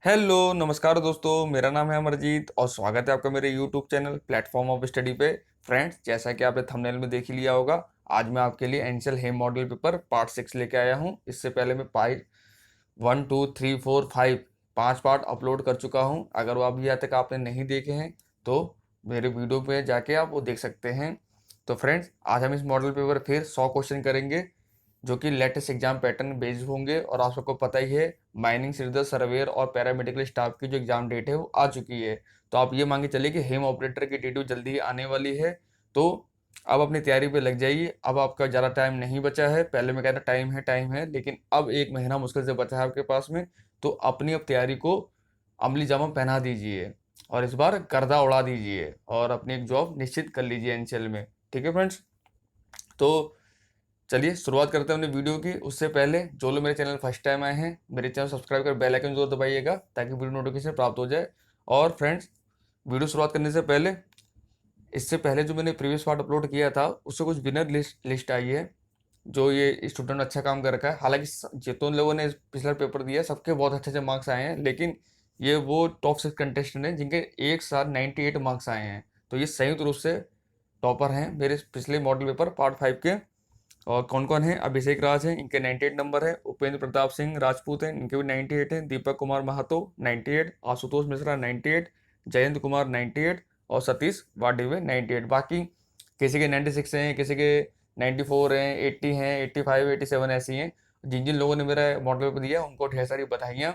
Hello नमस्कार दोस्तों, मेरा नाम है अमरजीत और स्वागत है आपका मेरे YouTube channel platform of study पे। फ्रेंड्स, जैसा कि आपने थंबनेल में देख ही लिया होगा, आज मैं आपके लिए एनसीएल हेम मॉडल पेपर पार्ट 6 लेके आया हूँ। इससे पहले मैं पार्ट 1 2 3 4 5 पांच पार्ट अपलोड कर चुका हूँ। अगर वो अभी तक आपने नहीं देखे हैं तो मेरे वीडियो पे जाके आप वो देख सकते हैं। तो फ्रेंड्स, आज हम इस मॉडल पेपर फिर 100 क्वेश्चन करेंगे जो कि लेटेस्ट एग्जाम पैटर्न बेस्ड होंगे। और आप सबको पता ही है, माइनिंग सिविल सर्वेयर और पैरामेडिकल स्टाफ की जो एग्जाम डेट है वो आ चुकी है। तो आप ये मान के चलिए कि हेम ऑपरेटर की डेट भी जल्दी ही आने वाली है। तो अब अपनी तैयारी पे लग जाइए। अब आपका ज़्यादा टाइम नहीं बचा है। पहले मैं कहता टाइम है, लेकिन अब एक महीना मुश्किल से बचा है आपके पास में। तो अपनी अब तैयारी को अमली जामा पहना दीजिए और इस बार गर्दा उड़ा दीजिए और अपनी एक जॉब निश्चित कर लीजिए एनसीएल में। ठीक है फ्रेंड्स, तो चलिए शुरुआत करते हैं अपनी वीडियो की। उससे पहले जो लोग मेरे चैनल फर्स्ट टाइम आए हैं, मेरे चैनल सब्सक्राइब कर बेल आइकन जरूर दबाइएगा ताकि वीडियो नोटिफिकेशन प्राप्त हो जाए। और फ्रेंड्स, वीडियो शुरुआत करने से पहले, इससे पहले जो मैंने प्रीवियस पार्ट अपलोड किया था उससे कुछ विनर लिस्ट आई है जो ये स्टूडेंट अच्छा काम कर रखा है। हालांकि जितने लोगों ने पिछला पेपर दिया सबके बहुत अच्छे अच्छे मार्क्स आए हैं, लेकिन ये वो टॉप 6 कंटेस्टेंट हैं जिनके एक साथ 98 मार्क्स आए हैं। तो ये संयुक्त रूप से टॉपर हैं मेरे पिछले मॉडल पेपर पार्ट 5 के। और कौन कौन है? अभिषेक राज हैं, इनके 98 नंबर है। उपेंद्र प्रताप सिंह राजपूत हैं, इनके भी 98 हैं। दीपक कुमार महातो 98, आशुतोष मिश्रा 98, जयंत कुमार 98 और सतीश वाडिवे 98। बाकी किसी के 96 हैं, किसी के 94 हैं, 80 हैं, 85, 87 ऐसी हैं। जिन जिन लोगों ने मेरा मॉडल पेपर दिया उनको ढेर सारी बधाइयाँ।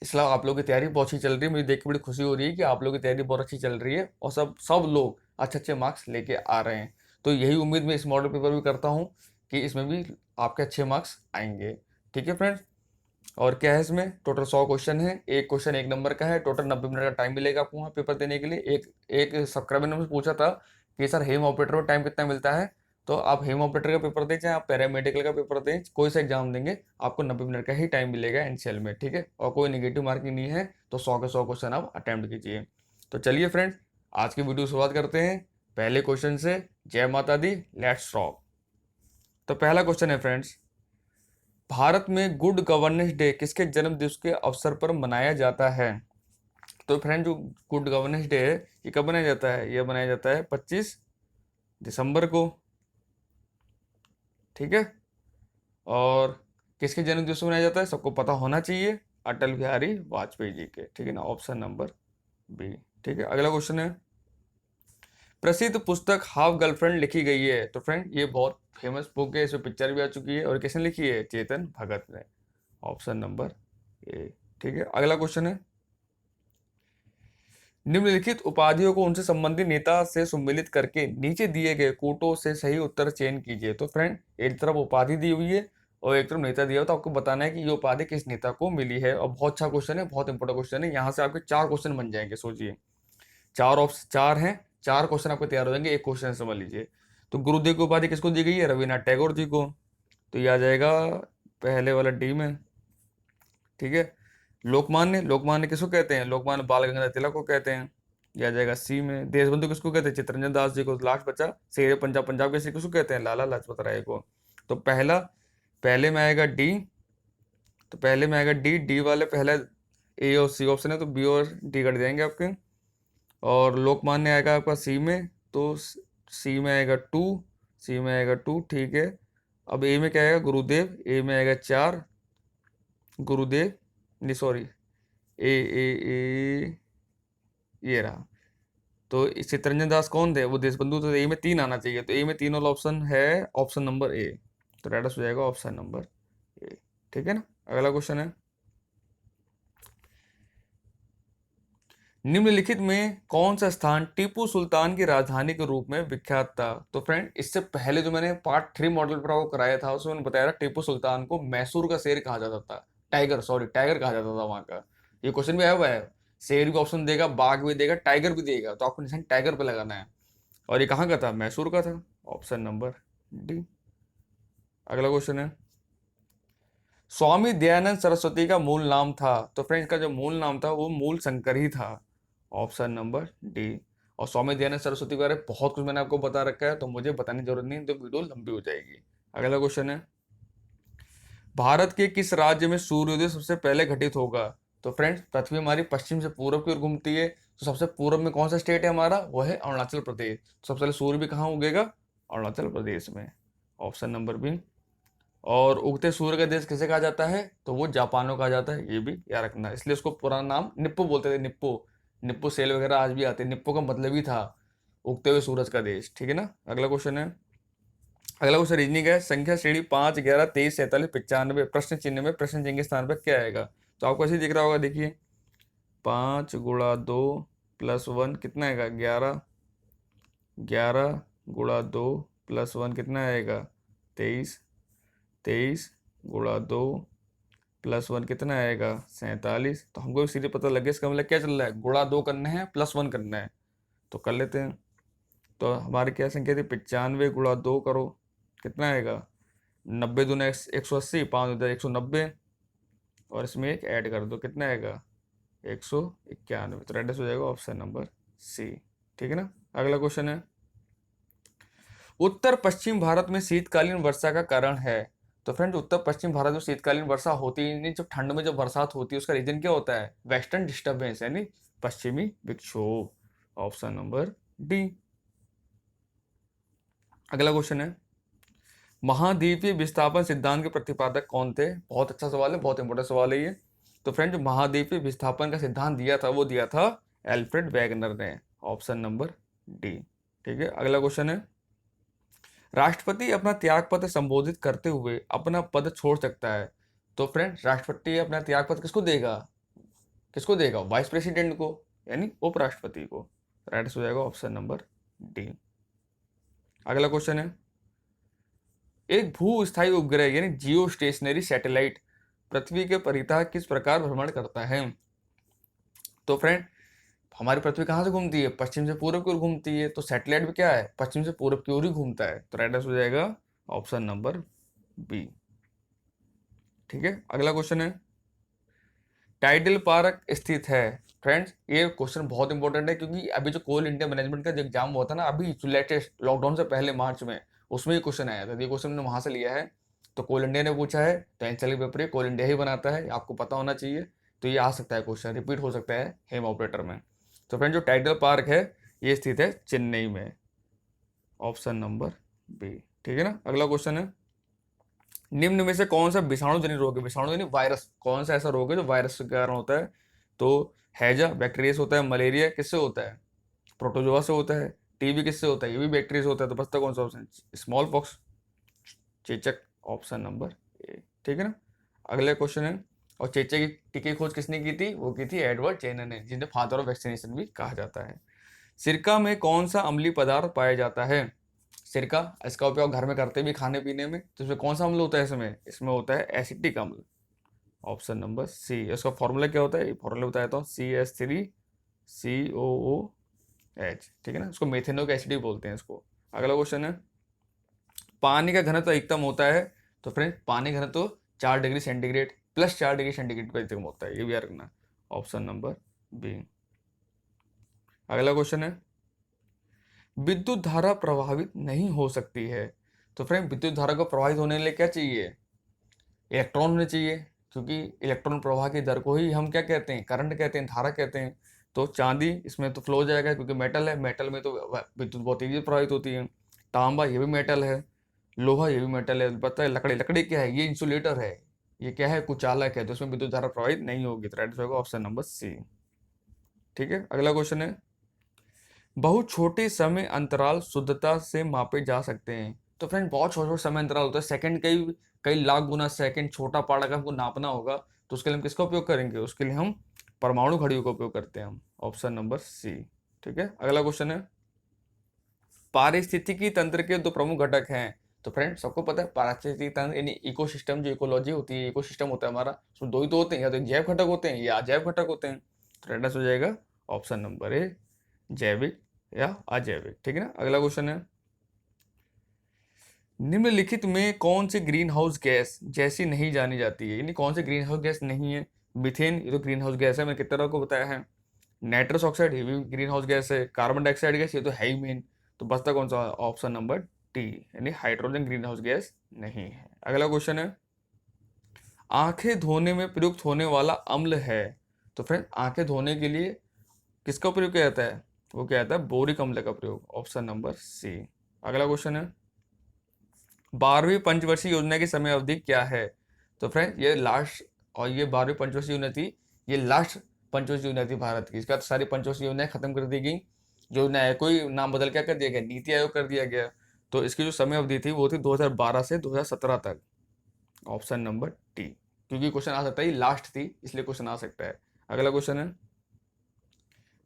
इसलिए आप लोगों की तैयारी बहुत अच्छी चल रही है। मुझे देख के बड़ी खुशी हो रही है कि आप लोगों की तैयारी बहुत अच्छी चल रही है और सब सब लोग अच्छे अच्छे मार्क्स लेके आ रहे हैं। तो यही उम्मीद मैं इस मॉडल पेपर भी करता हूँ कि इसमें भी आपके अच्छे मार्क्स आएंगे। ठीक है फ्रेंड्स, और क्या है, इसमें टोटल 100 क्वेश्चन है। एक क्वेश्चन 1 नंबर का है। टोटल 90 मिनट का टाइम मिलेगा आपको वहाँ पेपर देने के लिए। एक एक सब्सक्राइबर ने मुझसे पूछा था कि सर हेम ऑपरेटर में टाइम कितना मिलता है। तो आप हेम ऑपरेटर का पेपर दें चाहे आप पैरामेडिकल का पेपर दें, कोई सा एग्जाम देंगे, आपको 90 मिनट का ही टाइम मिलेगा एनसीएल में। ठीक है, और कोई निगेटिव मार्किंग नहीं है। तो 100 के 100 क्वेश्चन आप अटेम्प्ट कीजिए। तो चलिए फ्रेंड्स, आज की वीडियो शुरुआत करते हैं पहले क्वेश्चन से। जय माता दी, लेट्स रॉक। तो पहला क्वेश्चन है फ्रेंड्स, भारत में गुड गवर्नेंस डे किसके जन्म दिवस के अवसर पर मनाया जाता है? तो फ्रेंड, जो गुड गवर्नेंस डे है ये कब मनाया जाता है? ये मनाया जाता है 25 दिसंबर को। ठीक है, और किसके जन्म दिवस को मनाया जाता है सबको पता होना चाहिए, अटल बिहारी वाजपेयी जी के। ठीक है ना, ऑप्शन नंबर बी। ठीक है, अगला क्वेश्चन है, प्रसिद्ध पुस्तक हाफ गर्लफ्रेंड लिखी गई है। तो फ्रेंड, ये बहुत फेमस बुक है, इसमें पिक्चर भी आ चुकी है। और किसने लिखी है? चेतन भगत ने। ऑप्शन नंबर ए। ठीक है, अगला क्वेश्चन है, निम्नलिखित उपाधियों को उनसे संबंधित नेता से सम्मिलित करके नीचे दिए गए कोटों से सही उत्तर चयन कीजिए। तो फ्रेंड, एक तरफ उपाधि दी हुई है और एक तरफ नेता दिया हुआ, तो आपको बताना है कि ये उपाधि किस नेता को मिली है। और बहुत अच्छा क्वेश्चन है, बहुत इंपॉर्टेंट क्वेश्चन है। यहाँ से आपके 4 क्वेश्चन बन जाएंगे। सोचिए, 4 ऑप्शन 4 हैं, 4 क्वेश्चन आपके तैयार हो जाएंगे एक क्वेश्चन से। समझ लीजिए, तो गुरुदेव की उपाधि किसको दी गई है? रविन्द्रनाथ टैगोर जी को। तो ये आ जाएगा पहले वाला डी में। ठीक है, लोकमान्य, लोकमान्य किसको कहते हैं? लोकमान्य बाल गंगाधर तिलक को कहते हैं। यह आ जाएगा सी में। देशबंधु किसको कहते हैं? चित्तरंजन दास जी को। लास्ट बचा शेर पंजाब, पंजाब के शेर किसको कहते हैं? लाला लाजपत राय को। तो पहले में आएगा डी। तो पहले में आएगा डी। डी वाले पहले ए और सी ऑप्शन है, तो बी और डी कट जाएंगे आपके। और लोकमान्य आएगा आपका सी में, तो सी में आएगा टू। सी में आएगा टू। ठीक है, अब ए में क्या आएगा? गुरुदेव। ए में आएगा 4 गुरुदेव, नहीं सॉरी, ए ए ए ये रहा। तो इस चित्तरंजन दास कौन थे? वो देशबंधु। तो ए में 3 आना चाहिए, तो ए में 3 वाला ऑप्शन है ऑप्शन नंबर ए। तो राइट हो जाएगा ऑप्शन नंबर ए। ठीक है ना, अगला क्वेश्चन है, निम्नलिखित में कौन सा स्थान टीपू सुल्तान की राजधानी के रूप में विख्यात था? तो फ्रेंड, इससे पहले जो मैंने पार्ट 3 मॉडल पर आपको कराया था उसमें मैंने बताया था टीपू सुल्तान को मैसूर का शेर कहा जाता था। टाइगर, सॉरी, टाइगर कहा जाता था वहां का। ये क्वेश्चन भी आया हुआ है। शेर भी ऑप्शन देगा, बाघ भी देगा, टाइगर भी देगा, तो आपको निशान टाइगर पे लगाना है। और ये कहाँ का था? मैसूर का था। Option number D. अगला क्वेश्चन है, स्वामी दयानंद सरस्वती का मूल नाम था। तो फ्रेंड्स, का जो मूल नाम था वो मूल शंकर ही था। Option number D. और स्वामी दयानंद सरस्वती के बारे में बहुत कुछ मैंने आपको बता रखा है, तो मुझे बताने की जरूरत नहीं, तो वीडियो लंबी हो जाएगी। अगला क्वेश्चन है, भारत के किस राज्य में सूर्योदय सबसे पहले घटित होगा? तो फ्रेंड्स पृथ्वी हमारी पश्चिम से पूर्व की ओर घूमती है, तो सबसे पूर्व में कौन सा स्टेट है हमारा, वो है अरुणाचल प्रदेश। तो सबसे पहले सूर्य भी कहाँ उगेगा, अरुणाचल प्रदेश में, ऑप्शन नंबर बी। और उगते सूर्य का देश किसे कहा जाता है, तो वो जापान को कहा जाता है, ये भी याद रखना, इसलिए उसको पुराना नाम निप्पो बोलते थे, निप्पो। निप्पो सेल वगैरह आज भी आते हैं, निप्पो का मतलब ही था उगते हुए सूरज का देश, ठीक है ना। अगला क्वेश्चन है, अगला क्वेश्चन रीजनिंग है, संख्या श्रेणी 5, 11, 23, 47, 95, प्रश्न चिन्ह में प्रश्न चिन्ह के स्थान पर क्या आएगा। तो आपको ऐसे दिख रहा होगा, देखिए 5 × 2 + 1 कितना आएगा, 11, 11 × 2 + 1 कितना आएगा, 23, 23 × 2 + 1 कितना आएगा, 47। तो हमको सीधे पता लग गया इसका मतलब क्या चल रहा है, गुणा 2 करना है +1 करना है, तो कर लेते हैं। तो हमारी क्या संख्या थी, 95 × 2 करो कितना आएगा, 90 दूना 180, 5 × 190, और इसमें एक ऐड कर दो कितना आएगा, 191। तो रेडियस हो जाएगा ऑप्शन नंबर सी, ठीक है ना। अगला क्वेश्चन है, उत्तर पश्चिम भारत में शीतकालीन वर्षा का कारण है। तो फ्रेंड्स उत्तर पश्चिम भारत में शीतकालीन वर्षा होती ही नहीं, जो ठंड में जो बरसात होती है उसका रीजन क्या होता है, वेस्टर्न डिस्टर्बेंस यानी पश्चिमी विक्षोभ, ऑप्शन नंबर डी। अगला क्वेश्चन है, महाद्वीपीय विस्थापन सिद्धांत के प्रतिपादक कौन थे। बहुत अच्छा सवाल है, बहुत इंपॉर्टेंट सवाल है ये। तो फ्रेंड जो महाद्वीपीय विस्थापन का सिद्धांत दिया था वो दिया था एल्फ्रेड वैगनर ने, ऑप्शन नंबर डी, ठीक है। अगला क्वेश्चन है, राष्ट्रपति अपना त्यागपत्र संबोधित करते हुए अपना पद छोड़ सकता है। तो फ्रेंड राष्ट्रपति अपना त्यागपत्र किसको देगा, किसको देगा, वाइस प्रेसिडेंट को यानी उपराष्ट्रपति को। राइट हो जाएगा ऑप्शन नंबर डी। अगला क्वेश्चन है, एक भू स्थायी उपग्रह यानी जियो स्टेशनरी सैटेलाइट पृथ्वी के परितः किस प्रकार भ्रमण करता है। तो फ्रेंड हमारी पृथ्वी कहाँ से घूमती है, पश्चिम से पूर्व की ओर घूमती है, तो सैटेलाइट भी क्या है, पश्चिम से पूर्व की ओर ही घूमता है। तो राइट आंसर हो जाएगा ऑप्शन नंबर बी, ठीक है। अगला क्वेश्चन है, टाइडल पार्क स्थित है। फ्रेंड्स ये क्वेश्चन बहुत इंपॉर्टेंट है, क्योंकि अभी जो कोल इंडिया मैनेजमेंट का जो एग्जाम हुआ था ना अभी लेटेस्ट लॉकडाउन से पहले मार्च में, उसमें ये क्वेश्चन आया था, तो ये क्वेश्चन मैंने वहां से लिया है। तो कोल इंडिया ने पूछा है, तो एनसीएल के पेपर कोल इंडिया ही बनाता है, आपको पता होना चाहिए। तो ये आ सकता है क्वेश्चन, रिपीट हो सकता है हेम ऑपरेटर में। तो फ्रेंड जो टाइडल पार्क है ये स्थित है चेन्नई में, ऑप्शन नंबर बी, ठीक है ना। अगला क्वेश्चन है, निम्न में से कौन सा विषाणु जनित रोग है, विषाणु यानी वायरस, कौन सा ऐसा रोग है जो वायरस के कारण होता है। तो हैजा बैक्टीरिया से होता है, मलेरिया किससे होता है, प्रोटोजोआ से होता है, टीबी किससे होता है, ये भी बैक्टीरिया से होता है। तो बचता कौन सा ऑप्शन, स्मॉल पॉक्स, चेचक, ऑप्शन नंबर ए, ठीक है ना। अगला क्वेश्चन है, और चेचक की टीके की खोज किसने की थी, वो की थी एडवर्ड जेनर ने, जिन्हें फादर ऑफ वैक्सीनेशन भी कहा जाता है। सिरका में कौन सा अम्लीय पदार्थ पाया जाता है। सिरका इसका उपयोग घर में करते भी खाने पीने में, तो इसमें कौन सा अम्ल होता है, इसमें होता है एसिटिक अम्ल, ऑप्शन नंबर सी। इसका फॉर्मूला क्या होता है, फॉर्मूला बताया था CH3COOH, ठीक है ना। इसको मेथेनोइक एसिड भी बोलते हैं इसको। अगला क्वेश्चन है, पानी का घनत्व अधिकतम होता है। तो फ्रेंड पानी घनत्व 4 degree centigrade plus 4 degree centigrade पर अधिकतम होता है, ये भी याद रखना, ऑप्शन नंबर बी। अगला क्वेश्चन है, विद्युत धारा प्रभावित नहीं हो सकती है। तो फ्रेंड विद्युत धारा को प्रभावित होने के लिए क्या चाहिए, इलेक्ट्रॉन होने चाहिए, क्योंकि इलेक्ट्रॉन प्रवाह की दर को ही हम क्या कहते हैं, करंट कहते हैं, धारा कहते हैं। तो चांदी इसमें तो फ्लो हो जाएगा, क्योंकि मेटल है, मेटल में तो विद्युत बहुत तेजी से प्रभावित होती है। तांबा ये भी मेटल है, लोहा ये भी मेटल है। पता है लकड़ी, लकड़ी क्या है, ये इंसुलेटर है, ये क्या है, कुचालक है, तो इसमें विद्युत धारा प्रभावित नहीं होगी। तो राइट होगा ऑप्शन नंबर सी, ठीक है। अगला क्वेश्चन है, बहुत छोटे समय अंतराल शुद्धता से मापे जा सकते हैं। तो फ्रेंड बहुत छोटे छोटे समय अंतराल होता है, सेकंड कई कई लाख गुना सेकंड छोटा पार्ट अगर हमको नापना होगा, तो उसके लिए हम किसका उपयोग करेंगे, उसके लिए हम परमाणु घड़ियों का उपयोग करते हैं हम, ऑप्शन नंबर सी, ठीक है। अगला क्वेश्चन है, पारिस्थितिकी तंत्र के 2 प्रमुख घटक हैं। तो फ्रेंड सबको पता है पारिस्थितिकी तंत्र यानी इकोसिस्टम, जो इकोलॉजी होती है, इकोसिस्टम होता है हमारा, उसमें 2 ही तो होते हैं, या तो जैव घटक होते हैं या अजैव घटक होते हैं। तो राइट आंसर हो जाएगा ऑप्शन नंबर ए, जैविक या अजैविक, ठीक है ना। अगला क्वेश्चन है, निम्नलिखित में कौन सी ग्रीन हाउस गैस जैसी नहीं जानी जाती है, यानी कौन सी ग्रीन हाउस गैस नहीं है। मीथेन ये तो ग्रीन हाउस गैस है, मैंने कितने तरह को बताया है। नाइट्रस ऑक्साइड ये भी ग्रीन हाउस गैस है। कार्बन डाइऑक्साइड गैस ये तो है ही मेन। तो बचता कौन सा, ऑप्शन नंबर टी, यानी हाइड्रोजन ग्रीन हाउस गैस नहीं है। अगला क्वेश्चन है, आंखें धोने में प्रयुक्त होने वाला अम्ल है। तो फ्रेंड आंखें धोने के लिए किसका प्रयोग किया जाता है? वो क्या जाता है? बोरिक अम्ल का प्रयोग। Option number C. अगला क्वेश्चन है, 12वीं पंचवर्षीय योजना की समय अवधि क्या है? तो फ्रेंड ये लास्ट, और ये 12वीं पंचवर्षीय योजना थी, ये लास्ट पंचवर्षीय योजना थी भारत की। इसके बाद सारी पंचवर्षीय योजनाएं खत्म कर दी गई। योजना है कोई नाम बदल क्या कर दिया गया, नीति आयोग कर दिया गया। तो इसकी जो समय अवधि थी वो थी 2012 से 2017 तक। ऑप्शन नंबर टी, क्योंकि क्वेश्चन आ सकता है, लास्ट थी इसलिए क्वेश्चन आ सकता है। अगला क्वेश्चन है,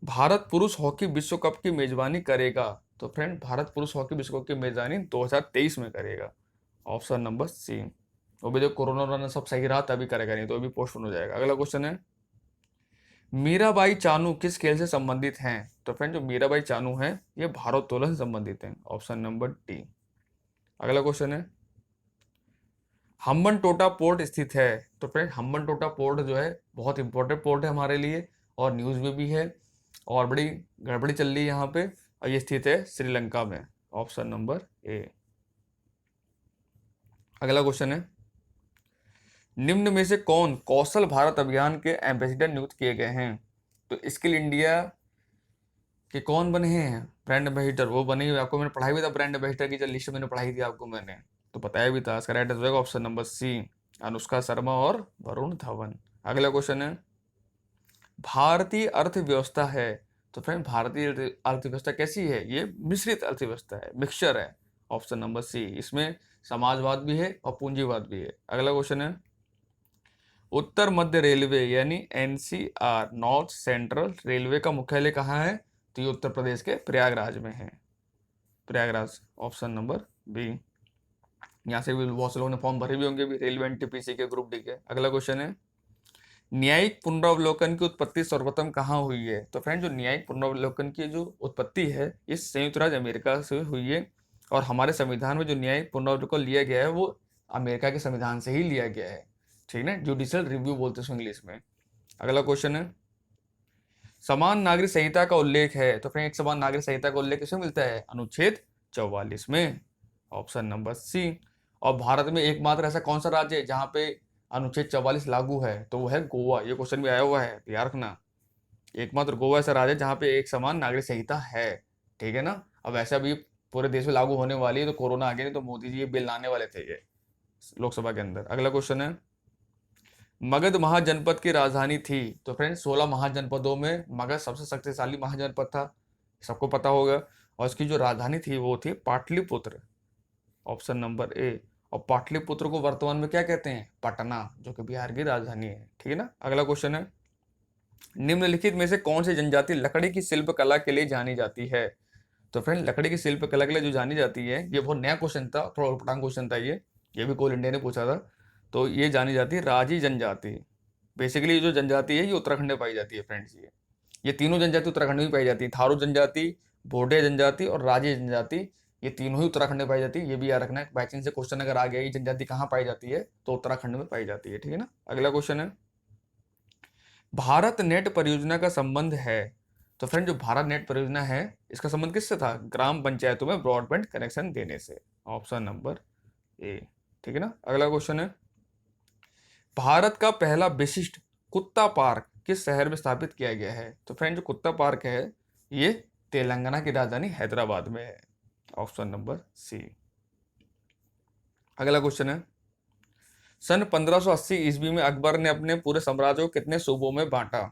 भारत पुरुष हॉकी विश्व कप की मेजबानी करेगा? तो फ्रेंड भारत पुरुष हॉकी विश्व कप की मेजबानी 2023 में करेगा। Option number C. वो भी जो कोरोना वोरोना सब सही रहा तभी करेगा, नहीं तो अभी पोस्टपोन हो जाएगा। अगला क्वेश्चन है, मीराबाई चानू किस खेल से संबंधित हैं? तो फ्रेंड जो मीराबाई चानू हैं ये भारोत्तोलन से संबंधित हैं। Option number D. अगला क्वेश्चन है, हम्बनटोटा पोर्ट स्थित है? तो फ्रेंड हम्बनटोटा पोर्ट जो है बहुत इंपॉर्टेंट पोर्ट है हमारे लिए, और न्यूज में भी है, और बड़ी गड़बड़ी चल रही है यहाँ पे, और ये स्थित है श्रीलंका में। Option number A. अगला क्वेश्चन है, निम्न में से कौन कौशल भारत अभियान के एम्बेसडर नियुक्त किए गए हैं? तो स्किल इंडिया के कौन बने हैं ब्रांड एम्बेसडर? वो बने हुए, आपको मैंने पढ़ाई भी था ब्रांड एम्बेसडर की, जो लिस्ट मैंने पढ़ाई थी आपको मैंने, तो बताया भी था। इसका राइट आंसर होगा option number C, Anushka Sharma और वरुण धवन। अगला क्वेश्चन है, भारतीय अर्थव्यवस्था है? तो फ्रेंड भारतीय अर्थव्यवस्था कैसी है? ये मिश्रित अर्थव्यवस्था है, मिक्सचर है। ऑप्शन नंबर सी, इसमें समाजवाद भी है और पूंजीवाद भी है। अगला क्वेश्चन है, उत्तर मध्य रेलवे यानी एनसीआर, नॉर्थ सेंट्रल रेलवे का मुख्यालय कहाँ है? तो ये उत्तर प्रदेश के प्रयागराज में है, प्रयागराज। Option number B. यहाँ से भी बहुत से लोगों ने फॉर्म भरे भी होंगे भी, रेलवे एनटीपीसी के, ग्रुप डी के। अगला क्वेश्चन है, न्यायिक पुनरावलोकन की उत्पत्ति सर्वप्रथम कहाँ हुई है? तो फ्रेंड जो न्यायिक पुनरावलोकन की जो उत्पत्ति है इस संयुक्त राज्य अमेरिका से हुई है, और हमारे संविधान में जो न्यायिक पुनरावलोकन लिया गया है वो अमेरिका के संविधान से ही लिया गया है, ठीक है ना, जुडिशियल रिव्यू बोलते हैं इंग्लिश में। अगला क्वेश्चन है, समान नागरिक संहिता का उल्लेख है? तो फ्रेंड एक समान नागरिक संहिता का उल्लेख किसमें मिलता है? अनुच्छेद 44 में। Option number C. और भारत में एकमात्र ऐसा कौन सा राज्य है जहां पे अनुच्छेद 44 लागू है? तो वो है गोवा। ये क्वेश्चन भी आया हुआ है, याद रखना। एकमात्र गोवा ऐसा राज्य है जहाँ पे एक समान नागरिक संहिता है, ठीक है ना। अब ऐसा भी पूरे देश में लागू होने वाली है, तो कोरोना आ गया, नहीं तो मोदी जी ये बिल लाने वाले थे ये लोकसभा के अंदर। अगला क्वेश्चन है, मगध महाजनपद की राजधानी थी? तो फ्रेंड्स 16 महाजनपदों में मगध सबसे शक्तिशाली महाजनपद था, सबको पता होगा, और इसकी जो राजधानी थी वो थी पाटलिपुत्र। ऑप्शन नंबर ए। और पाटलिपुत्र को वर्तमान में क्या कहते हैं? पटना, जो कि बिहार की राजधानी है, ठीक है ना। अगला क्वेश्चन है, निम्नलिखित में से कौन सी जनजाति लकड़ी की शिल्प कला के लिए जानी जाती है? तो फ्रेंड लकड़ी की शिल्प कला के लिए जो जानी जाती है, ये बहुत नया क्वेश्चन था, थोड़ा उटपटांग क्वेश्चन था ये भी कोल इंडिया ने पूछा था। तो ये जानी जाती है राजी जनजाति। बेसिकली ये जो जनजाति है ये उत्तराखंड में पाई जाती है फ्रेंड्स। ये तीनों जनजाति उत्तराखंड में पाई जाती है, थारू जनजाति, भोटे जनजाति और राजी जनजाति, ये तीनों ही उत्तराखंड में पाई जाती है। ये भी याद रखना है, बाई चांस से क्वेश्चन अगर आ गया ये जनजाति कहाँ पाई जाती है, तो उत्तराखंड में पाई जाती है, ठीक है ना। अगला क्वेश्चन है, भारत नेट परियोजना का संबंध है? तो फ्रेंड जो भारत नेट परियोजना है इसका संबंध किससे था? ग्राम पंचायतों में ब्रॉडबैंड कनेक्शन देने से। ऑप्शन नंबर ए, ठीक है ना। अगला क्वेश्चन है, भारत का पहला विशिष्ट कुत्ता पार्क किस शहर में स्थापित किया गया है? तो फ्रेंड जो कुत्ता पार्क है ये तेलंगाना की राजधानी हैदराबाद में है। Option number C. अगला क्वेश्चन है, सन 1580 ईस्वी में अकबर ने अपने पूरे साम्राज्य को कितने सूबों में बांटा?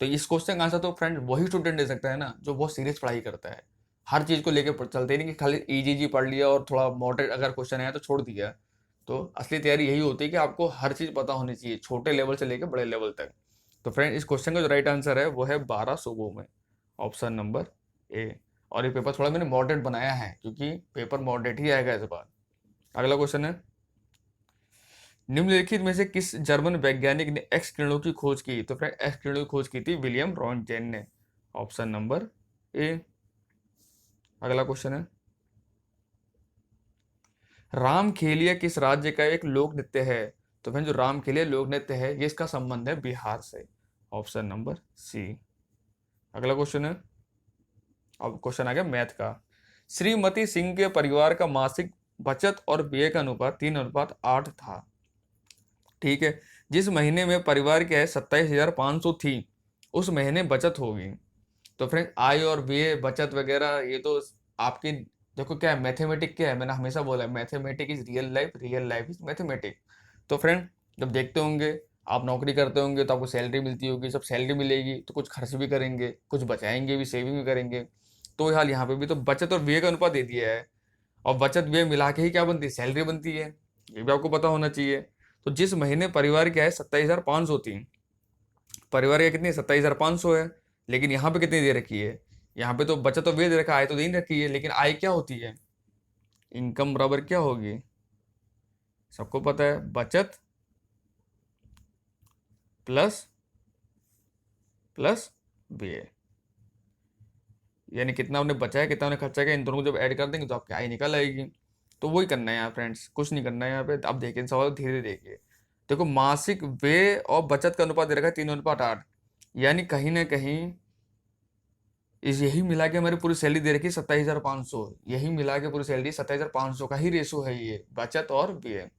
तो इस क्वेश्चन का आंसर तो फ्रेंड वही स्टूडेंट दे सकता है ना जो बहुत सीरियस पढ़ाई करता है, हर चीज को लेकर चलते नहीं कि खाली ईजी पढ़ लिया और थोड़ा मॉडरेट अगर क्वेश्चन आया तो छोड़ दिया। तो असली तैयारी यही होती है कि आपको हर चीज पता होनी चाहिए, छोटे लेवल से लेकर बड़े लेवल तक। तो फ्रेंड इस क्वेश्चन का जो राइट आंसर है वो है 12 सूबों में। ऑप्शन नंबर ए। और ये पेपर थोड़ा मैंने मॉडरेट बनाया है क्योंकि पेपर मॉडरेट ही आएगा इस बार। अगला क्वेश्चन है, निम्नलिखित में से किस जर्मन वैज्ञानिक ने एक्स किरणों की खोज की? तो फ्रेंड एक्स किरणों की खोज की थी विलियम रॉन्टजेन ने। Option number A. अगला क्वेश्चन है, रामखेलिया किस राज्य का एक लोक नृत्य है? तो फ्रेंड जो रामखेलिया लोक नृत्य है ये इसका संबंध है बिहार से। Option number C. अगला क्वेश्चन है, अब क्वेश्चन आ गया मैथ का। श्रीमती सिंह के परिवार का मासिक बचत और व्यय का अनुपात 3:8 था, ठीक है। जिस महीने में परिवार की आय 27,500 थी उस महीने बचत होगी। तो फ्रेंड आय और व्यय बचत वगैरह ये तो आपकी, देखो क्या है मैथमेटिक, क्या है मैंने हमेशा बोला है mathematic is real life is mathematic. तो फ्रेंड जब देखते होंगे, आप नौकरी करते होंगे तो आपको सैलरी मिलती होगी, जब सैलरी मिलेगी तो कुछ खर्च भी करेंगे, कुछ बचाएंगे भी, सेविंग भी करेंगे। तो हाल यहाँ पे भी तो बचत और व्यय का अनुपात दे दिया है, और बचत व्यय मिला के ही क्या बनती है, सैलरी बनती है। ये भी आपको पता होना चाहिए। तो जिस महीने परिवार क्या है 27,500 थी, परिवार का कितनी 27,500 है, लेकिन यहाँ पे कितनी दे रखी है, यहाँ पे तो बचत तो व्यय दे रखा है, आय तो दे नहीं रखी है, लेकिन आय क्या होती है, इनकम बराबर क्या होगी, सबको पता है, बचत प्लस प्लस व्यय। यानी कितना हमने बचाया कितना हमने खर्चा किया, इन दोनों को जब ऐड कर देंगे तो आपकी आय निकल आएगी। तो वही करना है यहाँ फ्रेंड्स, कुछ नहीं करना है यहाँ पे। अब देखिए सवाल धीरे धीरे देखिए। देखो मासिक व्यय और बचत का अनुपात दे रखा है 3:8, यानी कहीं ना कहीं इस यही मिला के हमारी पूरी सैलरी दे रखी है 27,500, यही मिला के पूरी सैलरी 27,500 का ही रेशो है ये बचत और व्यय।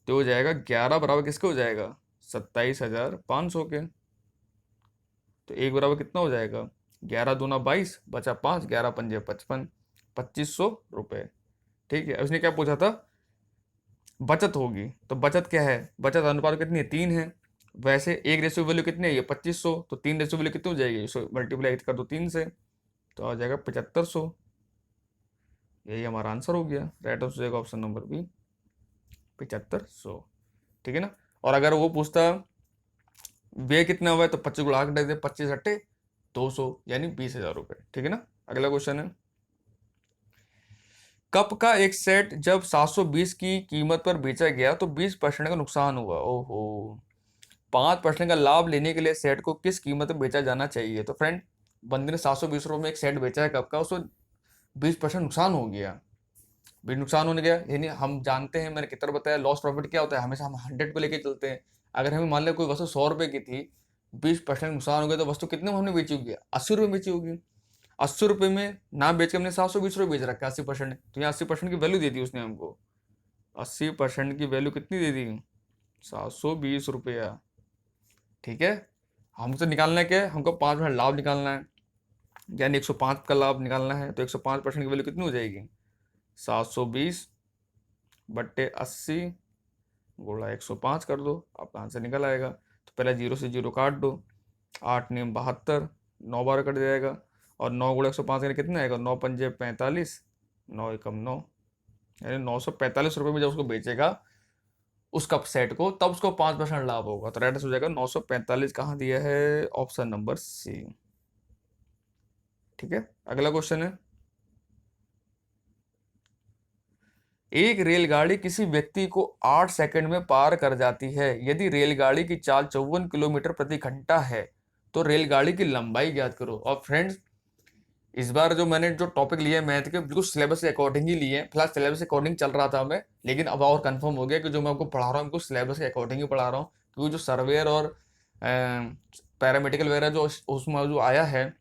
तो हो जाएगा 11 बराबर किसके हो जाएगा, 27,500 के। तो एक बराबर कितना हो जाएगा, 11×2 = 22, बचा 5, 11×5 = 55, 2,500 रुपये। ठीक है, उसने क्या पूछा था, बचत होगी, तो बचत क्या है, बचत अनुपात कितनी है, 3 है। वैसे एक रेशो वैल्यू कितनी है, ये 2500, तो 3 रेशो वैल्यू कितनी हो जाएगी, इसको मल्टीप्लाई कर दो 3 से, तो आ जाएगा 7500। यही हमारा आंसर हो गया, राइट आंसर हो जाएगा ऑप्शन नंबर बी, 7500। ठीक है ना। और अगर वो पूछता व्यय कितना हुआ है, तो 25 गुणा 8 दे, 25×8 = 200, यानी 20,000 रुपये। ठीक है ना। अगला क्वेश्चन है, कप का एक सेट जब 720 की कीमत पर बेचा गया तो 20% का नुकसान हुआ। ओहो, 5% का लाभ लेने के लिए सेट को किस कीमत पर बेचा जाना चाहिए। तो फ्रेंड बंदे ने 720 रुपये में एक सेट बेचा है कप का, उसको 20% नुकसान हो गया। भी नुकसान होने गया, यानी हम जानते हैं, मैंने कितना बताया, लॉस प्रॉफिट क्या होता है, हमेशा हम 100 पे लेके चलते हैं। अगर हमें मान लिया कोई वस्तु 100 रुपए की थी, 20% नुकसान हो गया, तो वस्तु कितने में हमने बेची होगी, 80 रुपये बेची होगी। 80 रुपये में ना बेच के हमने 720 रुपये बेच रखा है, 80%। तो यहाँ 80% की वैल्यू दे दी उसने हमको, 80% की वैल्यू कितनी दे दी, 720 रुपया। ठीक है, हमसे निकालना है क्या है, हमको 5% लाभ निकालना है, यानी 105 का लाभ निकालना है। तो 105% की वैल्यू कितनी हो जाएगी, 720/80 गुणा 105 कर दो, आपका आंसर निकल आएगा। तो पहले 0 से 0 काट दो, 8×9 = 72, 9 12 कट जाएगा, और 9 × 105 करें कितना आएगा, 9×5 = 45, 9 × 9, यानी 945 रुपये में जब उसको बेचेगा उस कप सेट को, तब उसको 5% लाभ होगा। तो राइट आंसर हो जाएगा 945, कहाँ दिया है, ऑप्शन नंबर सी। ठीक है, अगला क्वेश्चन है, एक रेलगाड़ी किसी व्यक्ति को 8 सेकंड में पार कर जाती है। यदि रेलगाड़ी की चाल 54 किलोमीटर प्रति घंटा है तो रेलगाड़ी की लंबाई ज्ञात करो। और फ्रेंड्स इस बार जो मैंने जो टॉपिक लिए मैथ के, बिल्कुल सिलेबस के अकॉर्डिंग ही लिए। फिलहाल सिलेबस के अकॉर्डिंग चल रहा था मैं, लेकिन अब और कंफर्म हो गया कि जो मैं आपको पढ़ा रहा हूँ, आपको सिलेबस के अकॉर्डिंग ही पढ़ा रहा हूँ। क्योंकि जो सर्वेयर और पैरामेडिकल वगैरह जो उसमें जो आया है,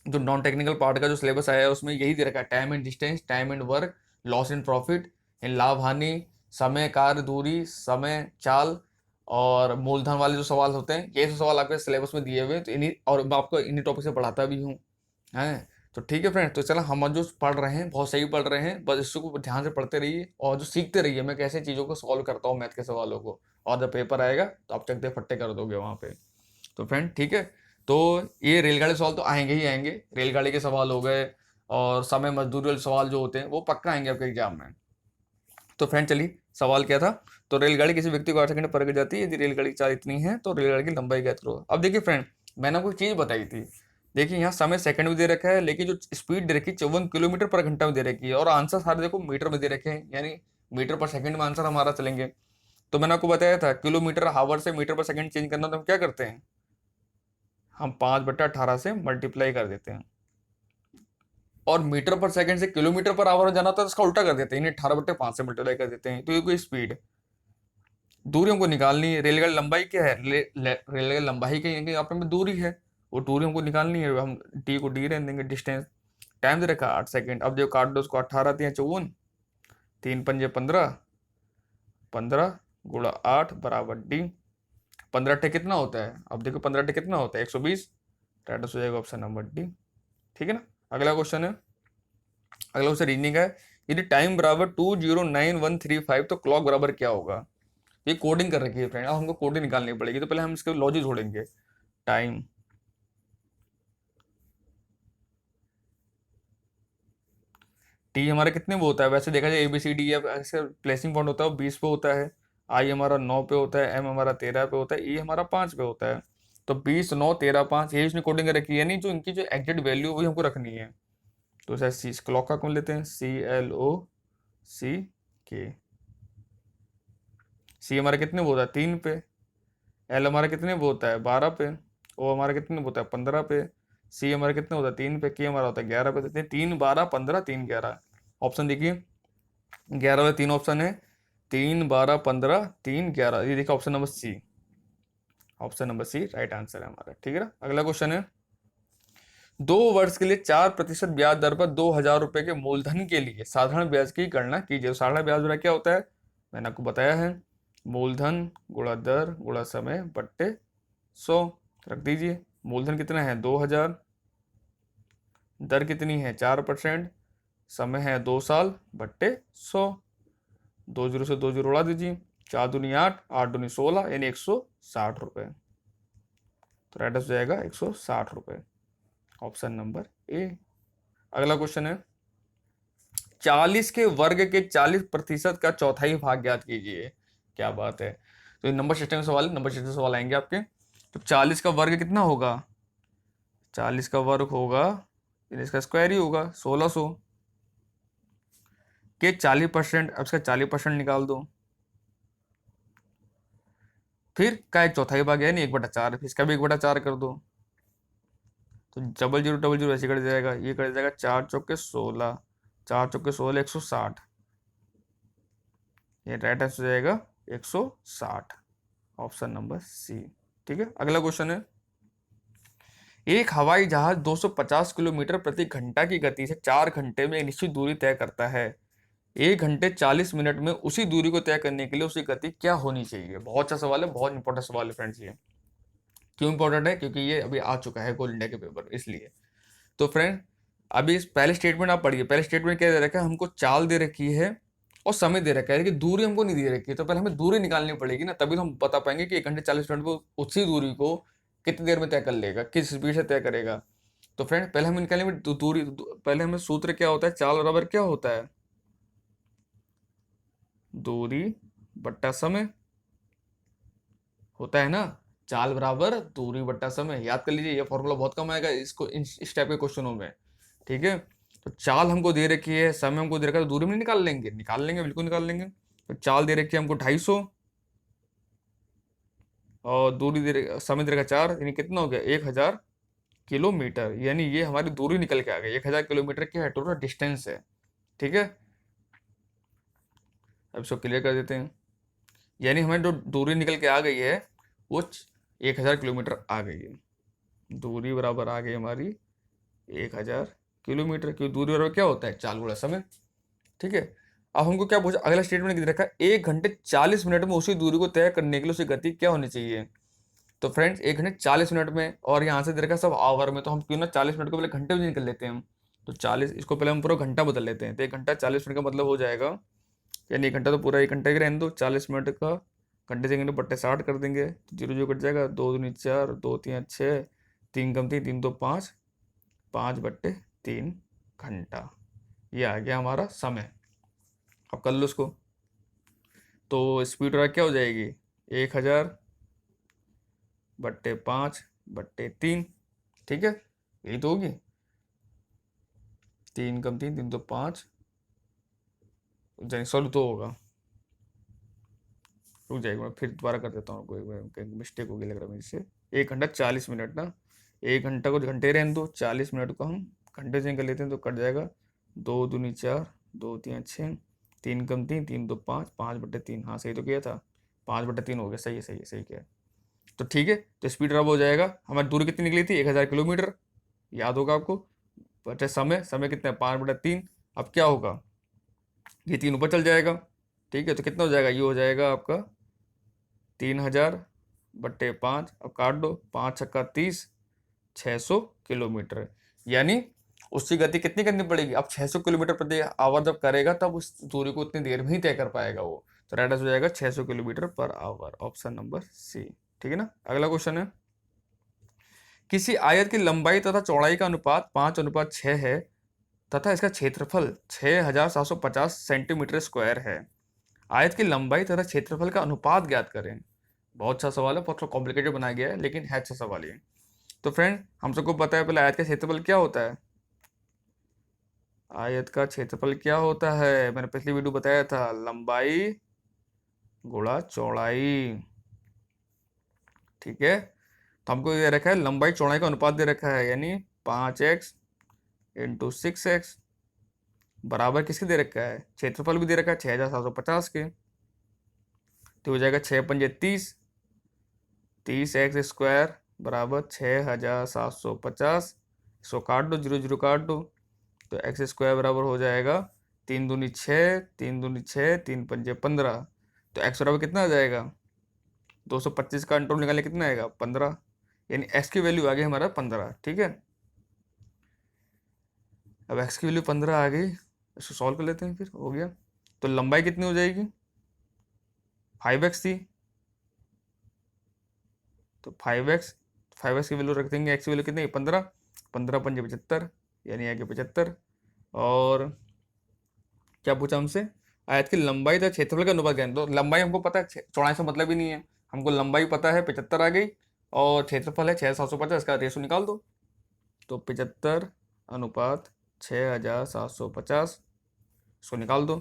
जो नॉन टेक्निकल पार्ट का जो सिलेबस आया है, उसमें यही दे रखा है, time and distance, time and work, loss and profit, लाभ हानि, समय, कार्य, दूरी, समय, चाल, और मूलधन वाले जो सवाल होते हैं, ये जो सवाल आपके सिलेबस में दिए हुए हैं। तो इन्हीं, और मैं आपको इन्हीं टॉपिक से पढ़ाता भी हूँ, हैं। तो ठीक है फ्रेंड्स, तो चलो हम जो पढ़ रहे हैं बहुत सही पढ़ रहे हैं, बस इसको ध्यान से पढ़ते रहिए और जो सीखते रहिए मैं कैसे चीज़ों को सॉल्व करता हूँ मैथ के सवालों को। और जब पेपर आएगा तो आप चकते फट्टे कर दोगे वहाँ पे। तो फ्रेंड ठीक है, तो ये रेलगाड़ी सवाल तो आएंगे ही आएंगे, रेलगाड़ी के सवाल हो गए, और समय मजदूरी वाले सवाल जो होते हैं वो पक्का आएंगे आपके एग्जाम में। तो फ्रेंड चलिए, सवाल क्या था, तो रेलगाड़ी किसी व्यक्ति को 8 सेकंड पर गिर जाती है, यदि रेलगाड़ी की चाल इतनी है तो रेलगाड़ी की लंबाई ज्ञात करो। अब देखिए फ्रेंड, मैंने आपको एक चीज़ बताई थी, देखिए यहाँ समय सेकंड में दे रखा है, लेकिन जो स्पीड दे रखी है 54 किलोमीटर पर घंटा में दे रखी है, और आंसर सारे देखो मीटर में दे रखे हैं, यानी मीटर पर सेकंड में आंसर हमारा चलेंगे। तो मैंने आपको बताया था किलोमीटर हावर से मीटर पर सेकंड चेंज करना, तो हम क्या करते हैं, हम 5/18 से मल्टीप्लाई कर देते हैं, और मीटर पर सेकंड से किलोमीटर पर आवर जाना था तो इसका उल्टा कर देते हैं, 18/5 से मल्टीप्लाई कर देते हैं। तो ये कोई स्पीड, दूरी हमको निकालनी है, रेलगाड़ी लंबाई क्या है, रेलगाड़ी लंबाई की अपने में दूरी है, वो दूरी हमको निकालनी है। हम टी को डी रहने देंगे, डिस्टेंस, टाइम दे रखा 8 सेकंड। अब जो काट दो उसको, 18×3 = 54, 3×5 = 15, 15 × 8 = डी। 15 कितना होता है, अब देखो 15 कितना होता है, 120। तो एड्रेस हो जाएगा ऑप्शन नंबर डी। ठीक है ना। अगला क्वेश्चन है, अगला क्वेश्चन रीजनिंग है। यदि टाइम बराबर 209135 तो क्लॉक बराबर क्या होगा। ये कोडिंग कर रखी है फ्रेंड, अब हमको कोडिंग निकालनी पड़ेगी, तो पहले हम इसके लॉजिक जोड़ेंगे। टाइम टी हमारा कितने वो होता है, वैसे देखा जाए ABCD या ऐसे प्लेसिंग पॉइंट होता है वो 20 पे होता है, आई हमारा 9 पे होता है, एम हमारा 13 पे होता है, ई हमारा 5 पे होता है। तो 20 9 13 5 ये इसने कोडिंग कर रखी है, नहीं जो इनकी जो एग्जैक्ट वैल्यू वही हमको रखनी है। तो सर सी क्लॉक का कौन लेते हैं, CLOCK। सी हमारा कितने वो होता है 3 पे, एल हमारा कितने वो होता है 12 पे, ओ हमारा कितने वो होता है 15 पे, सी हमारा कितने होता है 3 पे, के हमारा होता है 11 पे। तो 3 12 15 3 11। ऑप्शन देखिए 11 वाले 3 ऑप्शन है, 3 12 15 3 11, ये देखिए option number C. Option number C right answer है हमारा। ठीक है ना। अगला क्वेश्चन है, 2 वर्ष के लिए 4% ब्याज दर पर 2000 रुपए के मूलधन के लिए साधारण ब्याज की गणना कीजिए। साधारण ब्याज दर क्या होता है, मैंने आपको बताया है, मूलधन गुणा दर गुणा समय बट्टे 100। रख दीजिए, मूलधन कितना है 2000, दर कितनी है 4%, समय है 2 साल बट्टे 100। 2 जीरो से 2 जीरो उड़ा दीजिए, 4 दूनी 8 8 दूनी 16 यानी 160 रुपए। तो राइट हो जाएगा 160 रुपए, ऑप्शन नंबर ए। अगला क्वेश्चन है, 40 के वर्ग के 40% का चौथाई भाग ज्ञात कीजिए। क्या बात है। तो ये नंबर सिस्टम सवाल, नंबर सिस्टम सवाल आएंगे आपके। तो 40 का वर्ग कितना होगा, 40 का वर्ग होगा, इसका स्क्वायर ही होगा 1600 के 40%। अब इसका 40% निकाल दो, फिर का एक चौथाई भाग है नहीं 1/4, फिर इसका भी 1/4 कर दो। तो डबल जीरो ऐसे कट जाएगा, ये कट जाएगा 4 चौके 16, 4 चौके 16 160, ये राइट आंसर हो जाएगा 160, ऑप्शन नंबर सी। ठीक है। अगला क्वेश्चन है, एक हवाई जहाज 250 किलोमीटर प्रति घंटा की गति से 4 घंटे में एक निश्चित दूरी तय करता है। 1 घंटे 40 मिनट में उसी दूरी को तय करने के लिए उसकी गति क्या होनी चाहिए। बहुत अच्छा सवाल है, बहुत इंपॉर्टेंट सवाल है फ्रेंड्स ये। क्यों इंपॉर्टेंट है, क्योंकि ये अभी आ चुका है कोल इंडिया के पेपर, इसलिए। तो फ्रेंड अभी इस पहले स्टेटमेंट आप पढ़िए। पहले स्टेटमेंट क्या दे रखा है, हमको चाल दे रखी है और समय दे रखा है, लेकिन दूरी हमको नहीं दे रखी है। तो पहले हमें दूरी निकालनी पड़ेगी ना, तभी तो हम बता पाएंगे कि 1 घंटे 40 मिनट को उसी दूरी को कितनी देर में तय कर लेगा, किस स्पीड से तय करेगा। तो फ्रेंड पहले हमें निकालेंगे दूरी। पहले हमें सूत्र क्या होता है, चाल बराबर क्या होता है, दूरी बट्टा समय होता है ना। चाल बराबर दूरी बट्टा समय, याद कर लीजिए, ये फॉर्मूला बहुत कम आएगा इसको इस टाइप के क्वेश्चनों में। ठीक है। तो चाल हमको दे रखी है, समय हमको दे रखा है, तो दूरी में निकाल लेंगे, निकाल लेंगे, बिल्कुल निकाल लेंगे। तो चाल दे रखी है हमको 250 और दूरी समय दे रखा 4, यानी कितना हो गया 1000 किलोमीटर, यानी ये हमारी दूरी निकल के आ गई। 1000 किलोमीटर की है टोटल डिस्टेंस है। ठीक है। अब इसको क्लियर कर देते हैं, यानी हमें जो दूरी निकल के आ गई है वो 1000 किलोमीटर आ गई है। दूरी बराबर आ गई हमारी 1000 किलोमीटर, क्योंकि दूरी बराबर क्या होता है, चाल गुणा समय। ठीक है। अब हमको क्या पूछा, अगला स्टेटमेंट रखा है 1 घंटे 40 मिनट में उसी दूरी को तय करने के लिए उसकी गति क्या होनी चाहिए। तो फ्रेंड्स 1 घंटे 40 मिनट में, और यहाँ से दे रखा है सब आवर में, तो हम क्यों ना 40 मिनट को पहले घंटे में निकल लेते हैं हम। तो 40 इसको पहले हम पूरा घंटा बदल लेते हैं, तो 1 घंटा 40 मिनट का मतलब हो जाएगा, यानी 1 घंटा तो पूरा 1 घंटे का रहने दो, 40 मिनट का घंटे से घंटे बट्टे 60 कर देंगे, तो जीरो जो कट जाएगा, 2 दूनी 4 2 3 6, 3 कम 3 3 2 5, 5/3 घंटा। ये आ गया हमारा समय। अब कर लो इसको, तो स्पीड क्या हो जाएगी 1000/5/3। ठीक है, यही तो होगी, 3 कम 3 3 तो 5, सॉल्व तो होगा। रुक जाएगा, मैं फिर दोबारा कर देता हूँ, कोई मिस्टेक होगी लग रहा है मेरे से। 1 घंटा 40 मिनट ना, 1 घंटा को घंटे रहने दो, 40 मिनट को हम घंटे से कर लेते हैं, तो कट जाएगा 2 दूनी 4 2 3 6, 3 कम 3 3 तो 5, 5/3। हाँ सही तो किया था, 5/3 हो गया, सही है सही है सही किया। तो ठीक है, तो स्पीड रब हो जाएगा। हमारी दूरी कितनी निकली थी 1000 किलोमीटर, याद होगा आपको। बचा समय, समय कितना है 5/3। अब क्या होगा, ये 3 ऊपर चल जाएगा। ठीक है, तो कितना हो जाएगा, ये हो जाएगा आपका 3000/5। अब काट दो, 5 छक्का 30, 600 किलोमीटर। यानी उसकी गति कितनी करनी पड़ेगी? अब 600 किलोमीटर प्रति आवर जब करेगा तब उस दूरी को उतनी देर में ही तय कर पाएगा वो। तो राइट आंसर हो जाएगा 600 kilometre per hour, option number सी। ठीक है ना। अगला क्वेश्चन है, किसी आयत की लंबाई तथा चौड़ाई का अनुपात 5:6 है तथा इसका क्षेत्रफल 6750 सेंटीमीटर स्क्वायर है। आयत की लंबाई तथा क्षेत्रफल का अनुपात ज्ञात करें। बहुत अच्छा सवाल है, बहुत कॉम्प्लिकेटेड बनाया गया है लेकिन है अच्छा सवाल ये। तो फ्रेंड हम सबको पता है पहले आयत का क्षेत्रफल क्या होता है। आयत का क्षेत्रफल क्या होता है? मैंने पिछली वीडियो बताया था, लंबाई गुणा चौड़ाई। ठीक है, तो हमको ये रखा है लंबाई चौड़ाई का अनुपात दे रखा है, यानी 5x इंटू 6x बराबर किसके दे रखा है? क्षेत्रफल भी दे रखा है 6750 के। तो हो जाएगा 6×5 = 30x² बराबर 6750। इसको काट दो, 0 0 काट दो, तो x² बराबर हो जाएगा 3 दूनी 6, 3 दूनी 6, 3 पंजे 15। तो x बराबर कितना आ जाएगा? 225 का अंतर निकालने कितना आएगा? 15। यानी x की वैल्यू आ गई हमारा 15। ठीक है, अब x की वैल्यू 15 आ गई, इसको सॉल्व कर लेते हैं, फिर हो गया। तो लंबाई कितनी हो जाएगी? 5x थी, तो 5x की वैल्यू रख देंगे, x की वैल्यू कितनी? 15। 15 पंजे 75, यानी आगे 75। और क्या पूछा हमसे? आयत की लंबाई तथा क्षेत्रफल का अनुपात ज्ञात। तो लंबाई हमको पता है, चौड़ाई से मतलब ही नहीं है, हमको लंबाई पता है 75 आ गई, और क्षेत्रफल है 6750, इसका रेशो निकाल दो। तो 75:6750, इसको निकाल दो,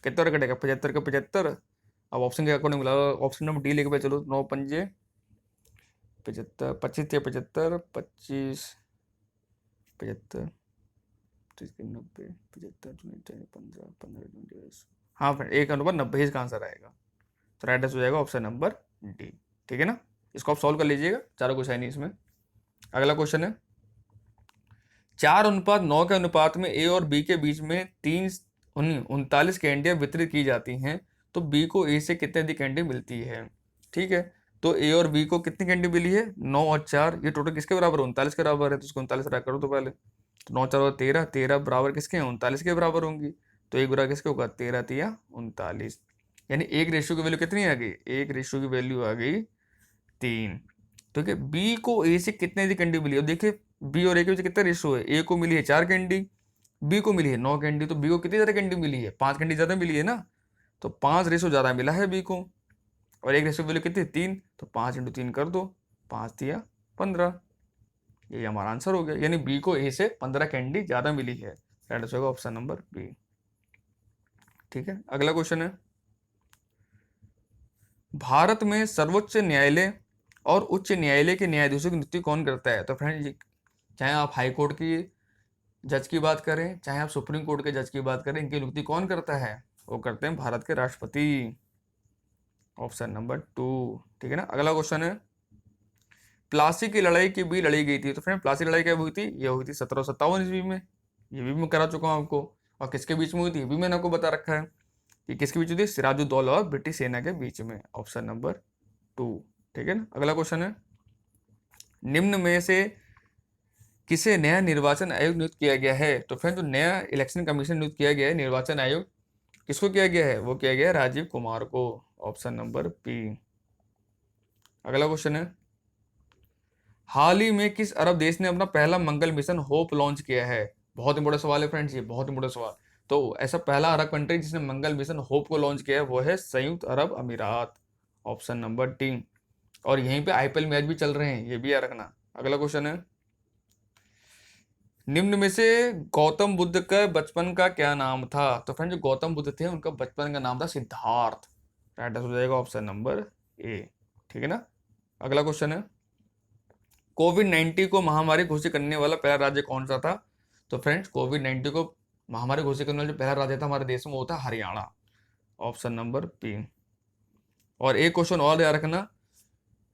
कितना कटेगा? 75 का 75। अब ऑप्शन के अकॉर्डिंग मिला, ऑप्शन नंबर डी लेके चलो, 9 पंजे 75, 25 थे 75, 25 75 90 75 15 15 20। हाँ फ्रेंड, 1:90 इसका आंसर आएगा। तो राइट आंसर हो जाएगा ऑप्शन नंबर डी। ठीक है ना, इसको आप सॉल्व कर लीजिएगा, चारों कुछ है नहीं इसमें। अगला क्वेश्चन है, 4:9 के अनुपात में ए और बी के बीच में 39 कैंडियां वितरित की जाती हैं, तो बी को ए से कितने अधिक कैंडी मिलती है? ठीक है, तो ए और बी को कितनी कैंडी मिली है? 9 और 4, ये टोटल किसके बराबर? 39 के बराबर है, तो इसको 39 रख करो तो पहले। तो 9 4 13, 13 बराबर किसके हैं? 39 के बराबर होंगी। तो एक बराबर किसके होगा? 13 3 39। यानी एक रेशियो की वैल्यू कितनी आ गई? एक रेशियो की वैल्यू आ गई 3। ठीक है, बी को ए से कितने अधिक कैंडी मिली? अब देखिए बी और ए के बीच कितना रेशियो है? ए को मिली है 4 कैंडी, बी को मिली है 9 कैंडी, तो बी को कितनी ज्यादा कैंडी मिली है? 5 कैंडी ज्यादा मिली है ना, तो 5 रेशियो ज्यादा मिला है बी को। और एक रेशियो वैल्यू कितनी? 3, तो 5 × 3 कर दो, 5 3 15। ये हमारा आंसर हो गया, यानी बी को ए से 15 कैंडी ज्यादा मिली है। राइट आंसर होगा ऑप्शन नंबर बी। ठीक है, अगला क्वेश्चन है, भारत में सर्वोच्च न्यायालय और उच्च न्यायालय के न्यायाधीशों की नियुक्ति कौन करता है? तो फ्रेंड, चाहे आप हाई कोर्ट की जज की बात करें, चाहे आप सुप्रीम कोर्ट के जज की बात करें, इनकी नियुक्ति कौन करता है? वो करते हैं भारत के राष्ट्रपति, ऑप्शन नंबर 2। ठीक है ना। अगला क्वेश्चन है, प्लासी की लड़ाई की भी लड़ी गई थी। तो फ्रेंड, प्लासी लड़ाई क्या हुई थी? ये हुई थी 1757 ईस्वी में, ये भी मैं करा चुका हूँ आपको। और किसके बीच में हुई थी? ये भी मैंने आपको बता रखा है कि किसके बीच हुई थी? सिराजुद्दौला और ब्रिटिश सेना के बीच में, ऑप्शन नंबर 2। ठीक है ना। अगला क्वेश्चन है, निम्न में से किसे नया निर्वाचन आयोग नियुक्त किया गया है? तो फ्रेंड, जो नया इलेक्शन कमीशन नियुक्त किया गया है, निर्वाचन आयोग, किसको किया गया है? वो किया गया है राजीव कुमार को, ऑप्शन नंबर बी। अगला क्वेश्चन है, हाल ही में किस अरब देश ने अपना पहला मंगल मिशन होप लॉन्च किया है? बहुत इंपॉर्टेंट सवाल है फ्रेंड्स, ये बहुत इंपॉर्टेंट सवाल। तो ऐसा पहला अरब कंट्री जिसने मंगल मिशन होप को लॉन्च किया है वो है संयुक्त अरब अमीरात, ऑप्शन नंबर डी। और यहीं पे आईपीएल मैच भी चल रहे हैं, ये भी याद रखना। अगला क्वेश्चन है, निम्न में से गौतम बुद्ध का बचपन का क्या नाम था? तो फ्रेंड, जो गौतम बुद्ध थे उनका बचपन का नाम था सिद्धार्थ। राइट आंसर हो जाएगा ऑप्शन नंबर ए। ठीक है ना। अगला क्वेश्चन है, कोविड-19 को महामारी घोषित करने वाला पहला राज्य कौन सा था? तो फ्रेंड्स, कोविड-19 को महामारी घोषित करने वाला जो पहला राज्य था हमारे देश में वो था हरियाणा, ऑप्शन नंबर बी। और एक क्वेश्चन और याद रखना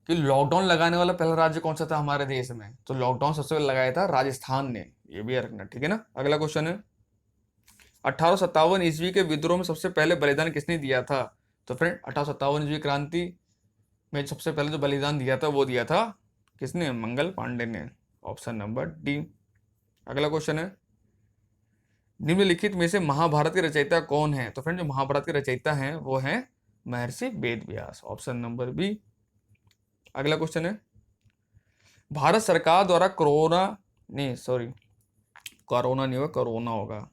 कि लॉकडाउन लगाने वाला पहला राज्य कौन सा था हमारे देश में? तो लॉकडाउन सबसे पहले लगाया था राजस्थान ने, ये भी याद रखना। ठीक है ना। अगला क्वेश्चन है, 1857 ईस्वी के विद्रोह में सबसे पहले बलिदान किसने दिया था? तो फ्रेंड, 1857 ईस्वी क्रांति में सबसे पहले जो बलिदान दिया था वो दिया था किसने? मंगल पांडे ने, ऑप्शन नंबर डी। अगला क्वेश्चन है, निम्नलिखित में से महाभारत के रचयिता कौन है? तो फ्रेंड जो महाभारत के रचयिता हैं वो हैं महर्षि वेदव्यास, ऑप्शन नंबर बी। अगला क्वेश्चन है, भारत सरकार द्वारा कोरोना, नहीं सॉरी कोरोना नहीं होगा, कोरोना होगा,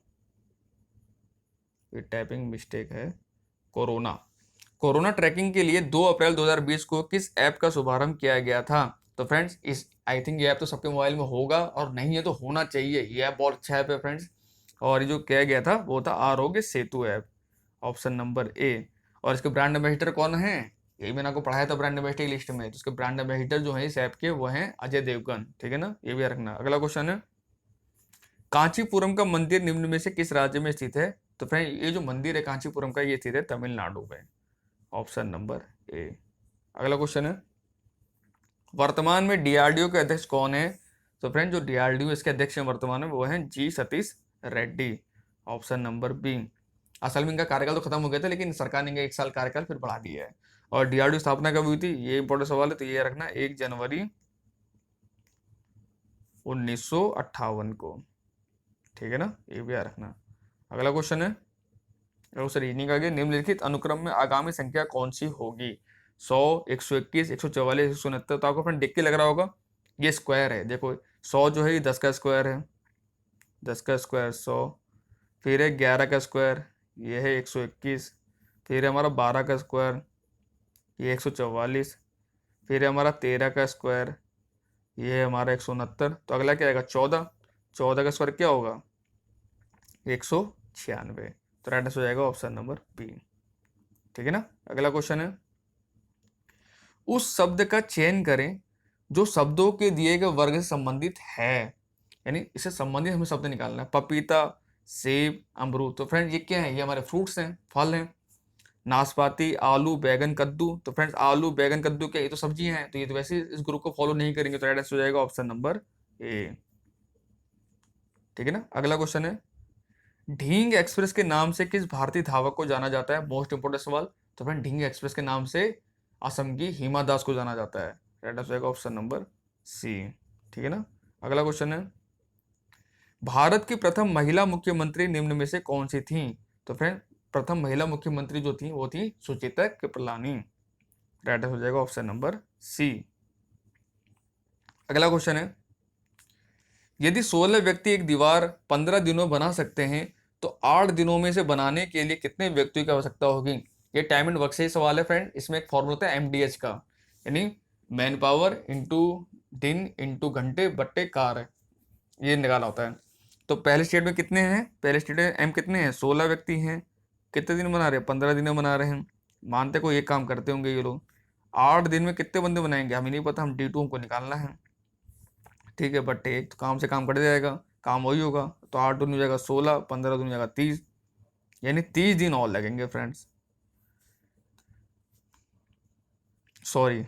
ये टाइपिंग मिस्टेक है। कोरोना, कोरोना ट्रैकिंग के लिए 2 अप्रैल 2020 को किस ऐप का शुभारंभ किया गया था? तो फ्रेंड्स इस आई थिंक ये ऐप तो सबके मोबाइल में होगा, और नहीं है तो होना चाहिए। ये ऐप बहुत अच्छा ऐप है फ्रेंड्स, और ये जो किया गया था वो था Aarogya Setu app, option number ए। और इसके ब्रांड एम्बेसडर कौन है? यही मैंने आपको पढ़ाया था ब्रांड एम्बेसडर की लिस्ट में। तो इसके ब्रांड एम्बेसडर जो है इस ऐप के वो हैं अजय देवगन, ठीक है ना, ये भी रखना। अगला क्वेश्चन है, कांचीपुरम का मंदिर निम्न में से किस राज्य में स्थित है? तो फ्रेंड ये जो मंदिर है कांचीपुरम का, ये स्थित है तमिलनाडु में, ऑप्शन नंबर ए। अगला क्वेश्चन है, वर्तमान में डीआरडीओ के अध्यक्ष कौन है? तो फ्रेंड जो डीआरडीओ इसके अध्यक्ष हैं वर्तमान में वो हैं G Satish Reddy, option number B. असल में इनका कार्यकाल तो खत्म हो गया था, लेकिन सरकार ने इनका 1 साल कार्यकाल फिर बढ़ा दिया है। और डीआरडीओ स्थापना कब हुई थी, ये इंपॉर्टेंट सवाल है, तो ये रखना 1 जनवरी 1958 को, ठीक है ना, ये भी याद रखना। अगला क्वेश्चन है, रीजनिंग आगे, निम्नलिखित अनुक्रम में आगामी संख्या कौन सी होगी? 100, 121, 144, 169। तो आपको फ्रेंड देख के लग रहा होगा ये स्क्वायर है। देखो 100 जो है ये 10 का स्क्वायर है, 10 का स्क्वायर 100, फिर है 11 का स्क्वायर, ये है 121, फिर है हमारा 12 का स्क्वायर, ये 144, फिर है हमारा 13 का स्क्वायर, ये है हमारा 169। तो अगला क्या आएगा 14, 14 का स्क्वायर क्या होगा 196। तो राइट आंसर हो जाएगा ऑप्शन नंबर बी, ठीक है ना। अगला क्वेश्चन है, उस शब्द का चयन करें जो शब्दों के दिए गए वर्ग से संबंधित है, यानी इससे संबंधित हमें शब्द निकालना है। पपीता, सेब, अमरूद। तो फ्रेंड ये क्या है, ये हमारे फ्रूट्स हैं, फल हैं। नाशपाती, आलू, बैगन, कद्दू। तो फ्रेंड्स आलू, बैगन, कद्दू क्या, ये तो सब्जियां हैं, तो ये तो वैसे इस ग्रुप को फॉलो नहीं करेंगे। तो राइट आंसर हो जाएगा ऑप्शन नंबर ए, ठीक है ना। अगला क्वेश्चन है, ढींग एक्सप्रेस के नाम से किस भारतीय धावक को जाना जाता है? मोस्ट इंपोर्टेंट सवाल। तो फ्रेंड ढींग एक्सप्रेस के नाम से असम की हिमा दास को जाना जाता है। राइट आंसर होगा ऑप्शन नंबर सी, ठीक है ना। अगला क्वेश्चन है, भारत की प्रथम महिला मुख्यमंत्री निम्न में से कौन सी थी? तो फ्रेंड प्रथम महिला मुख्यमंत्री जो थी वो थी सुचेता कृपलानी। राइट आंसर हो जाएगा ऑप्शन नंबर सी। अगला क्वेश्चन है, यदि 16 व्यक्ति एक दीवार 15 दिनों में बना सकते हैं तो 8 दिनों में से बनाने के लिए कितने व्यक्तियों की आवश्यकता होगी? ये टाइम एंड वर्क से ही सवाल है फ्रेंड। इसमें एक फॉर्मूला होता है एमडीएच का, यानी मैन पावर इंटू दिन इंटू घंटे बट्टे कार, ये निकाला होता है। तो पहले स्टेट में कितने हैं, पहले स्टेट में एम कितने हैं 16 व्यक्ति हैं, कितने दिन बना रहे हैं 15 दिन में बना रहे हैं। मानते कोई एक काम करते होंगे ये लोग, 8 दिन में कितने बंदे बनाएंगे हमें नहीं पता, हम D2 हमको निकालना है, ठीक है। बट एक तो काम से काम कट जाएगा, काम वही होगा। तो 8 दूनी हो जाएगा 16, 15 दूनी हो जाएगा 30, यानी 30 दिन और लगेंगे फ्रेंड्स, सॉरी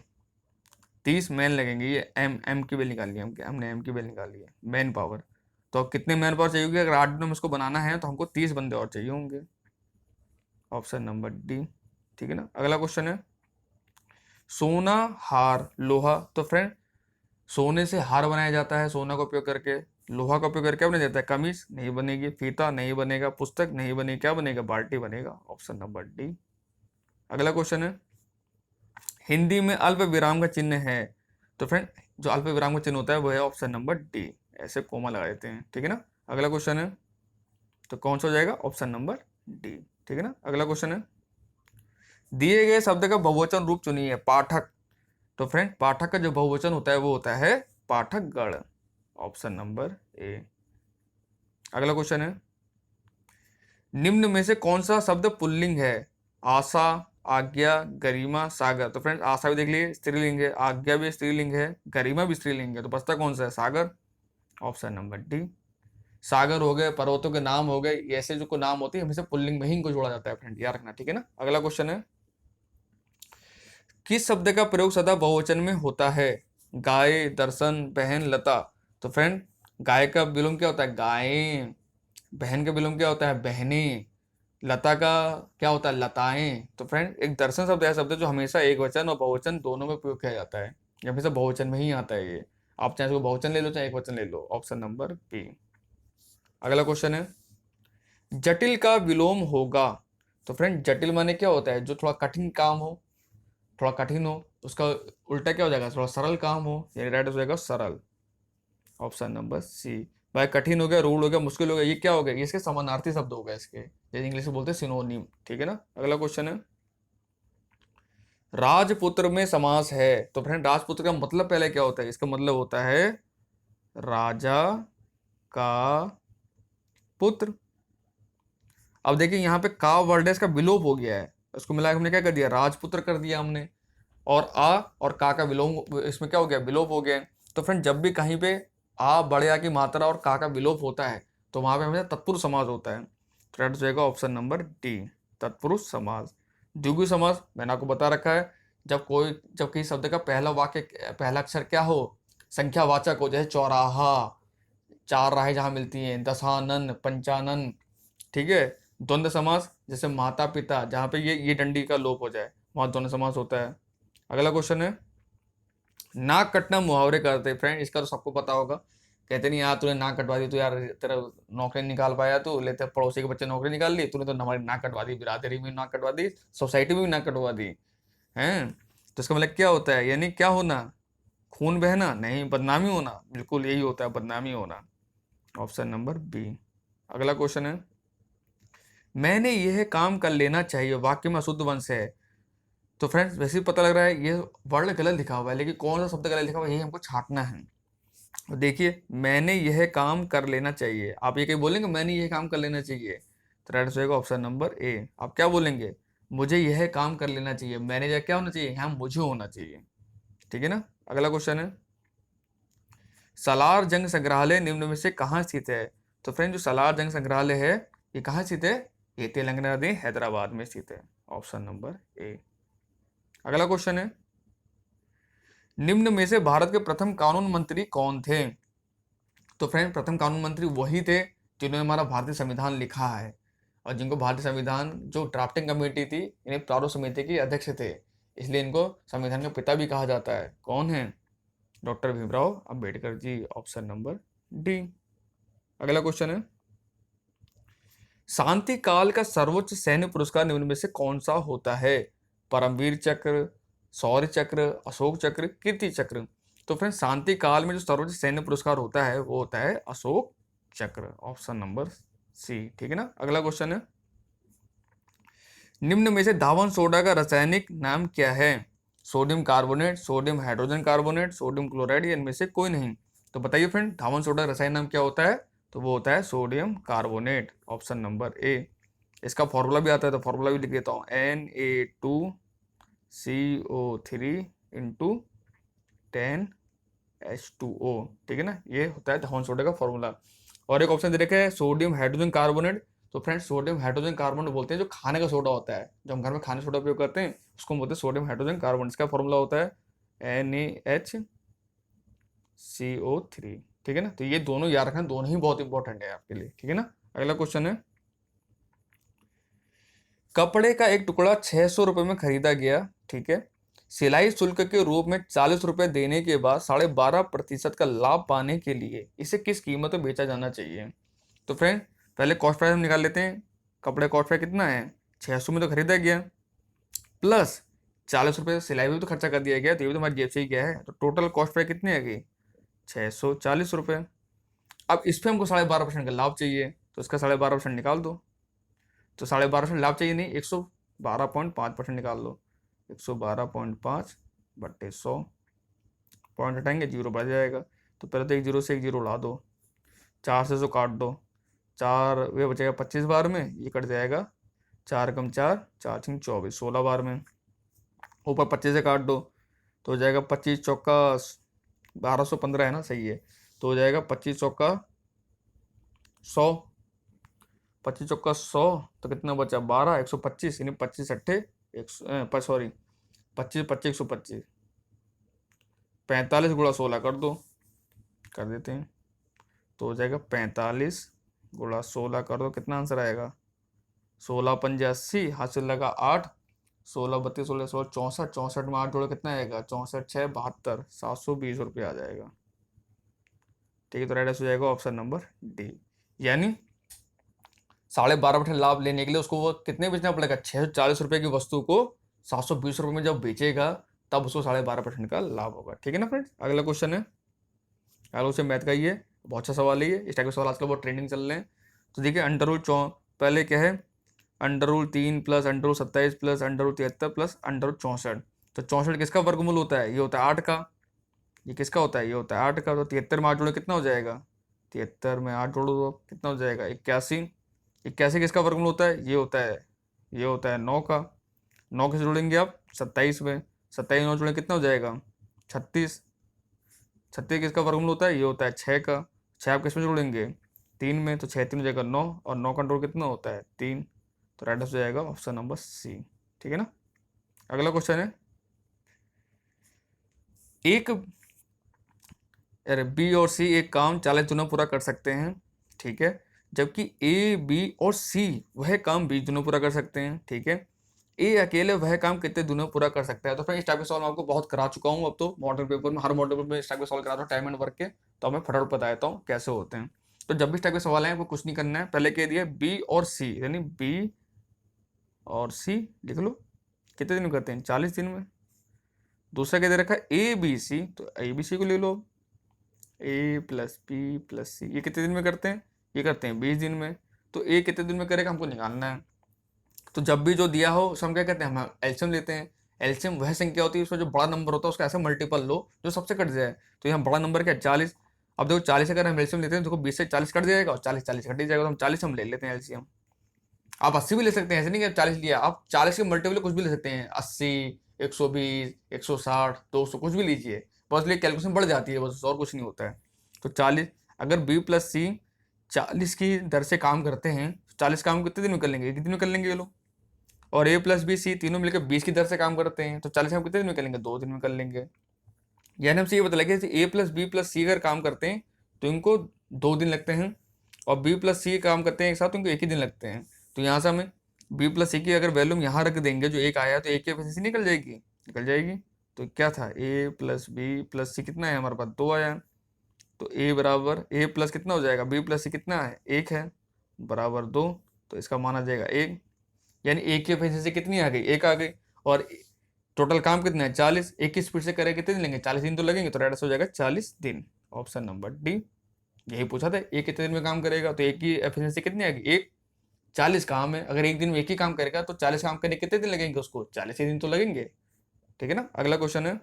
30 मैन लगेंगे। ये एम की वैल्यू निकाल लिया हमने एम की वैल्यू निकाल ली है, मैन पावर। तो अब कितने मैन पावर चाहिए होगी? अगर 8 दिनों में इसको बनाना है तो हमको 30 बंदे और चाहिए होंगे, ऑप्शन नंबर डी, ठीक है ना। अगला क्वेश्चन है, सोना, हार, लोहा। तो फ्रेंड सोने से हार बनाया जाता है सोना का उपयोग करके, लोहा का उपयोग करके क्या बनाया जाता है? कमीज नहीं बनेगी, फीता नहीं बनेगा, पुस्तक नहीं बनेगी, क्या बनेगा? बाल्टी बनेगा, ऑप्शन नंबर डी। अगला क्वेश्चन है, हिंदी में अल्प विराम का चिन्ह है। तो फ्रेंड जो अल्प विराम का चिन्ह होता है वो है ऑप्शन नंबर डी, ऐसे कोमा लगा देते हैं, ठीक है ना। अगला क्वेश्चन है, तो कौन सा हो जाएगा? ऑप्शन नंबर डी, ठीक है ना। अगला क्वेश्चन है, दिए गए शब्द का बहुवचन रूप चुनिए। पाठक। तो फ्रेंड पाठक का जो बहुवचन होता है वो होता है पाठकगण, ऑप्शन नंबर ए। अगला क्वेश्चन है, निम्न में से कौन सा शब्द पुल्लिंग है? आशा, आज्ञा, गरिमा, सागर। तो फ्रेंड आशा भी देख लिए स्त्रीलिंग है, आज्ञा भी स्त्रीलिंग है, गरिमा भी स्त्रीलिंग है, तो बचता कौन सा है? सागर, ऑप्शन नंबर डी। सागर हो गए, पर्वतों के नाम हो गए, ऐसे जो को नाम होते हैं हमेशा पुल्लिंग में ही इनको जोड़ा जाता है फ्रेंड, याद रखना, ठीक है ना। अगला क्वेश्चन है, किस शब्द का प्रयोग सदा बहुवचन में होता है? गाय, दर्शन, बहन, लता। तो फ्रेंड गाय का विलोम क्या होता है? गायें। बहन का विलोम क्या होता है? बहनें। लता का क्या होता है? लताएं। तो फ्रेंड एक दर्शन शब्द ऐसा शब्द है जो हमेशा एक वचन और बहुवचन दोनों में प्रयोग किया जाता है, ये हमेशा बहुवचन में ही आता है ये। आप चाहे इसको बहुवचन ले लो चाहे एक वचन ले लो, ऑप्शन नंबर बी। अगला क्वेश्चन है, जटिल का विलोम होगा। तो फ्रेंड जटिल माने क्या होता है, जो थोड़ा कठिन काम हो, थोड़ा कठिन हो, उसका उल्टा क्या हो जाएगा, थोड़ा सरल काम हो, यानी राइट हो जाएगा सरल, ऑप्शन नंबर सी। भाई कठिन हो गया, रूड हो गया, मुश्किल हो गया, ये क्या हो गया, ये इसके समानार्थी शब्द हो गए इसके, जैसे इंग्लिश में बोलते हैं सिनोनिम, ठीक है ना। अगला क्वेश्चन है, राजपुत्र में समास है। तो फ्रेंड राजपुत्र का मतलब पहले क्या होता है, इसका मतलब होता है राजा का पुत्र। अब देखिए यहाँ पे का वर्ड है, इसका विलोप हो गया है, उसको मिला के हमने क्या कर दिया, राजपुत्र कर दिया हमने, और आ और का विलोम इसमें क्या हो गया, विलोप हो गया है। तो फ्रेंड जब भी कहीं पे आ बड़े आ की मात्रा और का विलोप होता है तो वहां पे हमेशा तत्पुरुष समास होता है। तो राइट हो जाएगा ऑप्शन नंबर डी, तत्पुरुष समास। द्विगु समास मैंने आपको बता रखा है, जब किसी शब्द का पहला वाक्य पहला अक्षर क्या हो, संख्यावाचक हो, जैसे चौराहा, चार राहें जहां मिलती हैं, दशानन, पंचानन, ठीक है। द्वंद्व समास जैसे माता पिता, जहां पे ये डंडी का लोप हो जाए वहां द्वंद्व समास होता है। अगला क्वेश्चन है, नाक कटना मुहावरे करते हैं। फ्रेंड इसका तो सबको पता होगा, कहते नहीं यार तूने नाक कटवा दी, तो यार तेरा नौकरी नहीं निकाल पाया, तू लेते पड़ोसी के बच्चे नौकरी निकाल ली, तूने तो हमारी नाक कटवा दी, बिरादरी में नाक कटवा दी, सोसाइटी में भी नाक कटवा दी हैं। तो इसका मतलब क्या होता है, यानी क्या होना, खून बहना नहीं, बदनामी होना, बिल्कुल यही होता है, बदनामी होना, ऑप्शन नंबर बी। अगला क्वेश्चन है, मैंने यह काम कर लेना चाहिए, वाक्य में अशुद्ध वंश है। तो फ्रेंड्स वैसे ही पता लग रहा है ये वर्ड गलत लिखा हुआ है, लेकिन कौन सा शब्द गलत लिखा हुआ है यही हमको छांटना है। तो देखिए मैंने यह काम कर लेना चाहिए, आप ये कहीं बोलेंगे मैंने यह काम कर लेना चाहिए, तो राइट होगा ऑप्शन नंबर ए। आप क्या बोलेंगे, मुझे यह काम कर लेना चाहिए, मैनेजर क्या होना चाहिए, यहाँ मुझे होना चाहिए, ठीक है ना। अगला क्वेश्चन है, सालार जंग संग्रहालय निम्न में से कहाँ स्थित है। तो फ्रेंड जो सालार जंग संग्रहालय है ये कहाँ स्थित है, ये तेलंगाना में हैदराबाद में स्थित है, ऑप्शन नंबर ए। अगला क्वेश्चन है, निम्न में से भारत के प्रथम कानून मंत्री कौन थे। तो फ्रेंड प्रथम कानून मंत्री वही थे जिन्होंने हमारा भारतीय संविधान लिखा है, और जिनको भारतीय संविधान जो ड्राफ्टिंग कमेटी थी, इन्हें प्रारूप समिति के अध्यक्ष थे, इसलिए इनको संविधान के पिता भी कहा जाता है। कौन है, doctor Bhimrao Ambedkar ji, option number D. अगला क्वेश्चन है, शांति काल का सर्वोच्च सैन्य पुरस्कार निम्न में से कौन सा होता है। परमवीर चक्र, शौर्य चक्र, अशोक चक्र, कीर्ति चक्र। तो फ्रेंड शांति काल में जो सर्वोच्च सैन्य पुरस्कार होता है वो होता है अशोक चक्र, ऑप्शन नंबर सी, ठीक है ना। अगला क्वेश्चन है, निम्न में से धावन सोडा का रासायनिक नाम क्या है। Sodium carbonate, sodium hydrogen carbonate, sodium chloride, इनमें से कोई नहीं। तो बताइए फ्रेंड धावन सोडा का रासायनिक नाम क्या होता है, तो वो होता है सोडियम कार्बोनेट, ऑप्शन नंबर ए। इसका फॉर्मूला भी आता है, तो फॉर्मूला भी लिख देता हूँ, Na2CO3 × 10H2O, ठीक है ना, ये होता है धावन सोडा का फॉर्मूला। और एक ऑप्शन दे रखा है सोडियम हाइड्रोजन कार्बोनेट। तो फ्रेंड्स सोडियम हाइड्रोजन कार्बोनेट बोलते हैं जो खाने का सोडा होता है, जो हम घर में खाने सोडा उपयोग करते हैं उसको बोलते हैं सोडियम हाइड्रोजन कार्बोनेट। इसका फॉर्मूला होता है NaHCO3, ठीक है ना। तो ये दोनों याद रखना, दोनों ही बहुत इंपॉर्टेंट है आपके लिए, ठीक है ना। अगला क्वेश्चन है, कपड़े का एक टुकड़ा 600 रुपये में खरीदा गया, ठीक है, सिलाई शुल्क के रूप में 40 रुपये देने के बाद 12.5% का लाभ पाने के लिए इसे किस कीमत में बेचा जाना चाहिए। तो फ्रेंड पहले कॉस्ट प्राइस हम निकाल लेते हैं, कपड़े कॉस्ट प्राइस कितना है, 600 में तो खरीदा गया, प्लस 40 रुपये सिलाई में भी तो खर्चा कर दिया गया, तो ये भी तो हमारी जेब से ही गया है, तो टोटल कॉस्ट प्राइस कितनी आ गई, 640 रुपये। अब इस पर हमको 12.5% का लाभ चाहिए, तो इसका 12.5% निकाल दो, तो 12.5% लाभ चाहिए, नहीं 112.5% निकाल लो, 112.5 बट्टे 100, पॉइंट हटाएंगे जीरो बढ़ जाएगा, तो पहले तो एक जीरो से एक जीरो ला दो, 4 से 100 काट दो, 4 वे बचेगा 25 बार में, ये कट जाएगा 4 कम 4, 4 छंग 24, 16 बार में, ऊपर 25 से काट दो तो हो जाएगा 25 चौका 1215 है ना, सही है, तो हो जाएगा 25 चौका 100, 25 चौका 100, तो कितना बचा 12, 125, यानी 25 अट्ठे सॉरी 25 25 125, 45 गुणा 16 कर दो, कर देते हैं, तो हो जाएगा 45 गुणा 16 कर दो, कितना आंसर आएगा, 16 पंजे 80, हासिल लगा 8, 16 32 16 16 64, 64 में 8 जोड़ो कितना आएगा, 64 6 72, 720 रुपये आ जाएगा, ठीक है, तो राइट आंसर हो जाएगा ऑप्शन नंबर डी। यानी 12.5% लाभ लेने के लिए उसको वो कितने बेचना पड़ेगा, 640 रुपये की वस्तु को 720 रुपये में जब बेचेगा तब उसको 12.5% का लाभ होगा। ठीक है ना फ्रेंड्स। अगला क्वेश्चन है, अगला क्वेश्चन मैथ का ही है, बहुत अच्छा सवाल है ये, इस टाइप के सवाल आजकल बहुत ट्रेंडिंग चल रहे हैं। तो देखिए अंडर रूट पहले क्या है, under root 3 plus under root 27 plus under root 73 plus under root 64। तो 64 किसका वर्गमूल होता है, ये होता है 8 का। ये किसका होता है, ये होता है 8 का। तो 73 में 8 जोड़े कितना हो जाएगा, 73 में 8 जोड़ो तो कितना हो जाएगा 81। 81 किसका वर्गमूल होता है, ये होता है 9 का। 9 किसे जोड़ेंगे आप, 27 में। 27 9 जोड़े कितना हो जाएगा 36। 36 किसका वर्गमूल होता है, ये होता है 6 का। 6 आप किस में जोड़ेंगे, 3 में। तो 6 3 हो जाएगा 9, और 9 का अंडर कितना होता है 3। तो राइट आंसर हो जाएगा ऑप्शन नंबर सी। ठीक है ना। अगला क्वेश्चन है, एक अरे बी और सी एक काम 40 दिनों पूरा कर सकते हैं, ठीक है, जबकि ए बी और सी वह काम 20 दिनों पूरा कर सकते हैं। ठीक है, ए अकेले वह काम कितने दिनों पूरा कर सकता है। तो फ्रेंड इस टाइप के सवाल मैं आपको बहुत करा चुका हूँ, अब तो मॉडल पेपर में, हर मॉडल पेपर में इस टाइप के सवाल कराता हूँ टाइम एंड वर्क के। तो मैं फटाफट बता देता हूँ कैसे होते हैं। तो जब भी इस टाइप के सवाल हैं आपको कुछ नहीं करना है, पहले कह दिया बी और सी, यानी बी और सी लिख लो कितने दिन में करते हैं, 40 दिन में। दूसरा क्या दे रखा है, ए बी सी, तो ए बी सी को ले लो, ए प्लस बी प्लस सी, ये कितने दिन में करते हैं, ये करते हैं 20 दिन में। तो ए कितने दिन में करेगा हमको निकालना है। तो जब भी जो दिया हो उसको हम क्या कहते हैं, हम एलसीएम लेते हैं। एलसीएम वह संख्या होती है उसमें जो बड़ा नंबर होता है उसका ऐसा मल्टीपल लो जो सबसे कट जाए। तो यहाँ बड़ा नंबर क्या है 40। अब देखो 40 अगर हम एलसीएम लेते हैं तो 20 से 40 कट जाएगा, और 40 40 कट ही जाएगा, तो हम 40 हम ले लेते हैं एलसीएम। आप 80 भी ले सकते हैं, ऐसे नहीं कि 40 लिया, आप 40 के मल्टीपल कुछ भी ले सकते हैं, 80 120 160 200 कुछ भी लीजिए, बस लिए कैलकुलेशन बढ़ जाती है बस, और कुछ नहीं होता है। तो 40 अगर बी प्लस सी 40 की दर से काम करते हैं, 40 काम कितने दिन में कर लेंगे, एक दिन में कर लेंगे ये लोग। और ए प्लस बी सी तीनों मिलकर 20 की दर से काम करते हैं, तो 40 काम कितने दिन में कर लेंगे, 2 दिन में कर लेंगे। यानी हमसे ये पता लगे ए प्लस बी प्लस सी अगर काम करते हैं तो इनको 2 दिन लगते हैं, और बी प्लस सी काम करते हैं एक साथ तो इनको एक ही दिन लगते हैं। तो यहाँ से हमें बी प्लस सी की अगर वैल्यू यहाँ रख देंगे, जो एक आया तो एक की एफिशिएंसी निकल जाएगी, निकल जाएगी। तो क्या था, ए प्लस बी प्लस सी कितना है हमारे पास 2 आया। तो ए बराबर ए प्लस कितना हो जाएगा, बी प्लस सी कितना है 1 है, बराबर 2। तो इसका माना जाएगा 1, यानी एक की एफिशिएंसी कितनी आ गई, 1 आ गई। और टोटल काम कितना है 40, एक की स्पीड से करें कितने दिन लेंगे, 40 दिन तो लगेंगे। तो राइट आंसर हो जाएगा 40 दिन, ऑप्शन नंबर डी। यही पूछा था एक कितने दिन में काम करेगा, तो एक की एफिशिएंसी कितनी आएगी, एक। 40 काम है, अगर एक दिन में एक ही काम करेगा तो 40 काम करने कितने दिन लगेंगे उसको, 40 ही दिन तो लगेंगे। ठीक है ना। अगला क्वेश्चन है,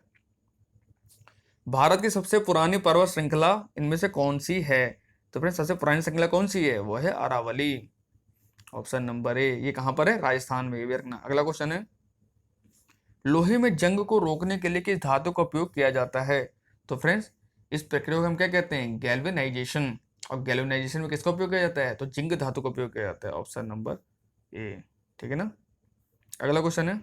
भारत की सबसे पुरानी पर्वत श्रृंखला इनमें से कौन सी है। तो फ्रेंड्स सबसे पुरानी श्रृंखला कौन सी है, वो है अरावली, ऑप्शन नंबर ए। ये कहां पर है, राजस्थान में, ये भी रखना। अगला क्वेश्चन है, लोहे में जंग को रोकने के लिए किस धातु का उपयोग किया जाता है। तो फ्रेंड्स इस प्रक्रिया को हम क्या कहते हैं, गैल्वेनाइजेशन। और गैल्वेनाइजेशन में किसका उपयोग किया जाता है, तो जिंक धातु का उपयोग किया जाता है, ऑप्शन नंबर ए। ठीक है ना। अगला क्वेश्चन है,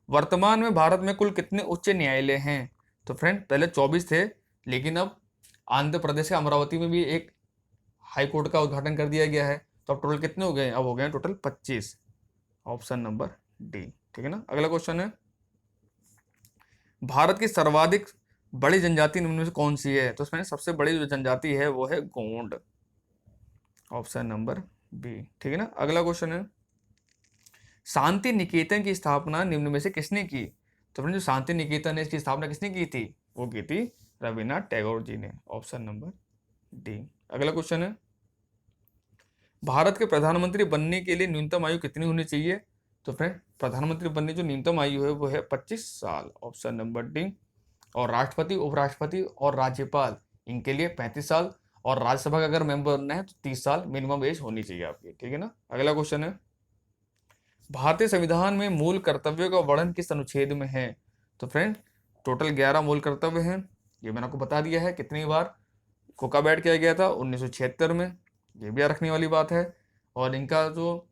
वर्तमान में भारत में कुल कितने उच्च न्यायालय हैं। तो फ्रेंड पहले 24 थे, लेकिन अब आंध्र प्रदेश के अमरावती में भी एक हाई कोर्ट का उद्घाटन कर दिया गया है। तो अब टोटल कितने हो गए, अब हो गए टोटल 25, ऑप्शन नंबर डी। ठीक है ना। अगला क्वेश्चन है, भारत की सर्वाधिक बड़ी जनजाति निम्न में से कौन सी है। तो इसमें सबसे बड़ी जो जनजाति है वो है गोंड, ऑप्शन नंबर बी। ठीक है ना। अगला क्वेश्चन है, शांति निकेतन की स्थापना निम्न में से किसने की। तो फ्रेंड जो शांति निकेतन है इसकी स्थापना किसने की थी, वो की थी रविन्द्रनाथ टैगोर जी ने, ऑप्शन नंबर डी। अगला क्वेश्चन है, भारत के प्रधानमंत्री बनने के लिए न्यूनतम आयु कितनी होनी चाहिए। तो फ्रेंड प्रधानमंत्री बनने जो न्यूनतम आयु है वो है 25 साल, ऑप्शन नंबर डी। और राष्ट्रपति उपराष्ट्रपति और राज्यपाल इनके लिए 35 साल, और राज्यसभा का अगर मेंबर बनना है तो 30 साल मिनिमम एज होनी चाहिए आपकी। ठीक है ना। अगला क्वेश्चन है, भारतीय संविधान में मूल कर्तव्यों का वर्णन किस अनुच्छेद में है। तो फ्रेंड टोटल 11 मूल कर्तव्य हैं, ये मैंने आपको बता दिया है कितनी बार को कब ऐड किया गया था, 1976 में, ये भी याद रखने वाली बात है। और इनका जो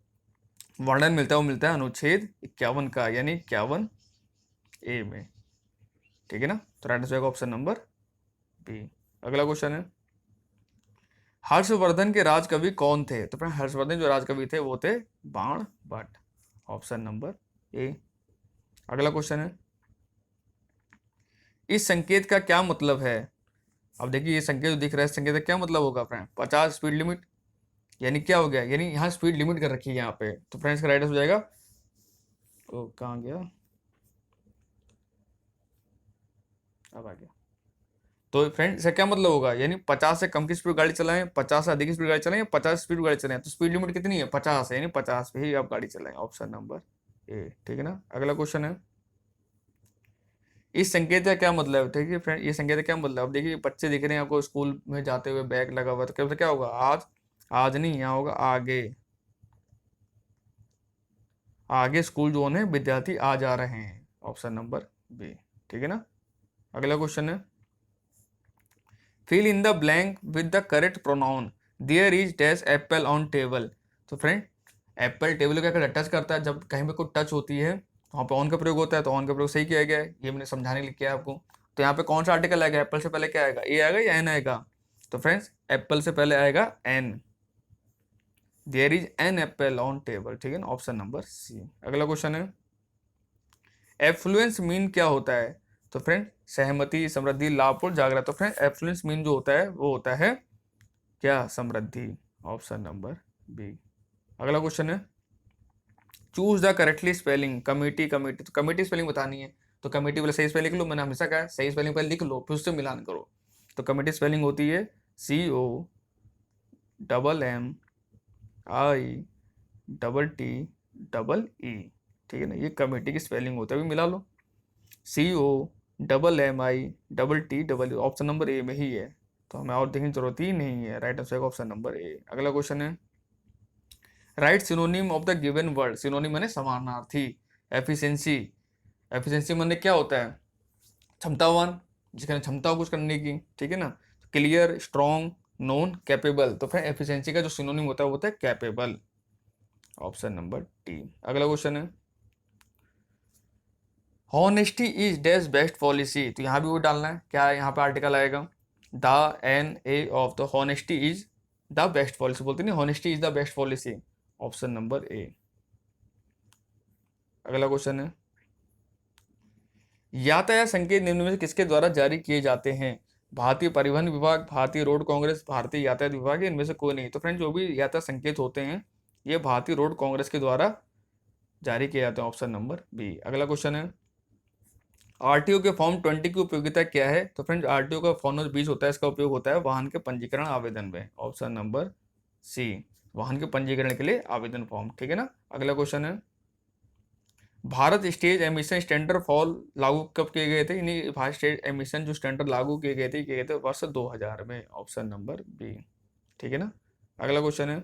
वर्णन मिलता है वो मिलता है अनुच्छेद 51 का, यानी 51 ए में। ठीक है ना। तो right answer option number B. अगला क्वेश्चन है, हर्षवर्धन के राजकवि कौन थे। तो फ्रेंड हर्षवर्धन जो राजकवि थे वो थे बाण भट्ट, ऑप्शन नंबर ए। अगला क्वेश्चन है, इस संकेत का क्या मतलब है। अब देखिए ये संकेत जो दिख रहा है, संकेत का क्या मतलब होगा फ्रेंड, 50 स्पीड लिमिट, यानी क्या हो गया, यानी यहाँ स्पीड लिमिट कर रखी है यहाँ पे। तो फ्रेंड्स का राइट आंसर हो जाएगा, ओ कहाँ गया, अब आ गया। तो फ्रेंड इसका क्या मतलब होगा, यानी 50 से कम की स्पीड गाड़ी चलाएं, 50 से अधिक की स्पीड गाड़ी चलाएं, 50 स्पीड गाड़ी चलाएं, तो स्पीड लिमिट कितनी है, 50 है, यानी 50 पे ही आप गाड़ी चलाएं। ऑप्शन नंबर ए, ठीक है ना। अगला क्वेश्चन है, इस संकेत का क्या मतलब है, ठीक है फ्रेंड, ये संकेत का क्या मतलब है। अब देखिए बच्चे दिख रहे हैं आपको स्कूल में जाते हुए, बैग लगा हुआ है, तो क्या क्या होगा, आज, आज नहीं, यहाँ होगा आगे, आगे स्कूल जो है विद्यार्थी आ जा रहे हैं। ऑप्शन नंबर बी, ठीक है ना। अगला क्वेश्चन है, fill in the blank with the correct pronoun, there is dash apple on table. तो फ्रेंड एप्पल टेबल को क्या टच करता है, जब कहीं पे कोई टच होती है वहाँ पे ऑन का प्रयोग होता है, तो ऑन का प्रयोग सही किया गया है, ये मैंने समझाने के लिए किया है आपको। तो यहाँ पे कौन सा आर्टिकल आएगा, एप्पल से पहले क्या आएगा, ए आएगा या एन आएगा, तो फ्रेंड्स एप्पल से पहले आएगा an, there is an apple on table, ठीक है ना। Option number C. अगला क्वेश्चन है, एफ्लुएंस मीन क्या होता है। तो फ्रेंड सहमति, समृद्धि, लाभ और जागृत। तो फ्रेंड एफ्लुएंस मीन जो होता है वो होता है क्या, समृद्धि। Option number B. अगला क्वेश्चन है, choose the correctly spelling, committee, committee, तो कमिटी स्पेलिंग बतानी है, तो कमिटी पहले सही स्पेलिंग लिख लो, मैंने हमेशा कहा है सही स्पेलिंग पहले लिख लो फिर उससे मिलान करो। तो कमिटी स्पेलिंग होती है COMMITT, ठीक है ना, ये कमेटी की स्पेलिंग होता है, अभी मिला लो, COMMITT, ऑप्शन नंबर ए में ही है, तो हमें और देखने की जरूरत ही नहीं है, right answer option number A. अगला क्वेश्चन है, right synonym of the given word, synonym माने समानार्थी। एफिशिएंसी, एफिशिएंसी माने क्या होता है, क्षमतावान, जिसके क्षमता हो कुछ करने की, ठीक है ना। क्लियर, स्ट्रॉन्ग, नोन, कैपेबल, तो फिर एफिशिएंसी का जो सिनोनिम होता है वो होता है कैपेबल। Option number T. अगला क्वेश्चन है, honesty is dash best policy, तो यहाँ भी वो डालना है, क्या यहाँ पे आर्टिकल आएगा, the an A of the honesty is the best policy, बोलते नहीं honesty is the best policy. Option number A. अगला क्वेश्चन है, यातायात संकेत निम्न में से किसके द्वारा जारी किए जाते हैं, भारतीय परिवहन विभाग, भारतीय रोड कांग्रेस, भारतीय यातायात विभाग, इनमें से कोई नहीं। तो फ्रेंड जो भी यातायात संकेत होते हैं ये भारतीय रोड कांग्रेस के द्वारा जारी किए जाते हैं। Option number B. अगला क्वेश्चन है, आरटीओ के फॉर्म 20 की उपयोगिता क्या है। तो फ्रेंड्स आरटीओ का फॉर्म 20 होता है, इसका उपयोग होता है वाहन के पंजीकरण आवेदन में। ऑप्शन नंबर सी, वाहन के पंजीकरण के लिए आवेदन फॉर्म, ठीक है ना। अगला क्वेश्चन है, Bharat stage emission standard fall लागू कब किए गए थे, यानी भारत स्टेज एमिशन जो स्टैंडर्ड लागू किए गए थे वर्ष 2000 में। ऑप्शन नंबर बी, ठीक है ना। अगला क्वेश्चन है,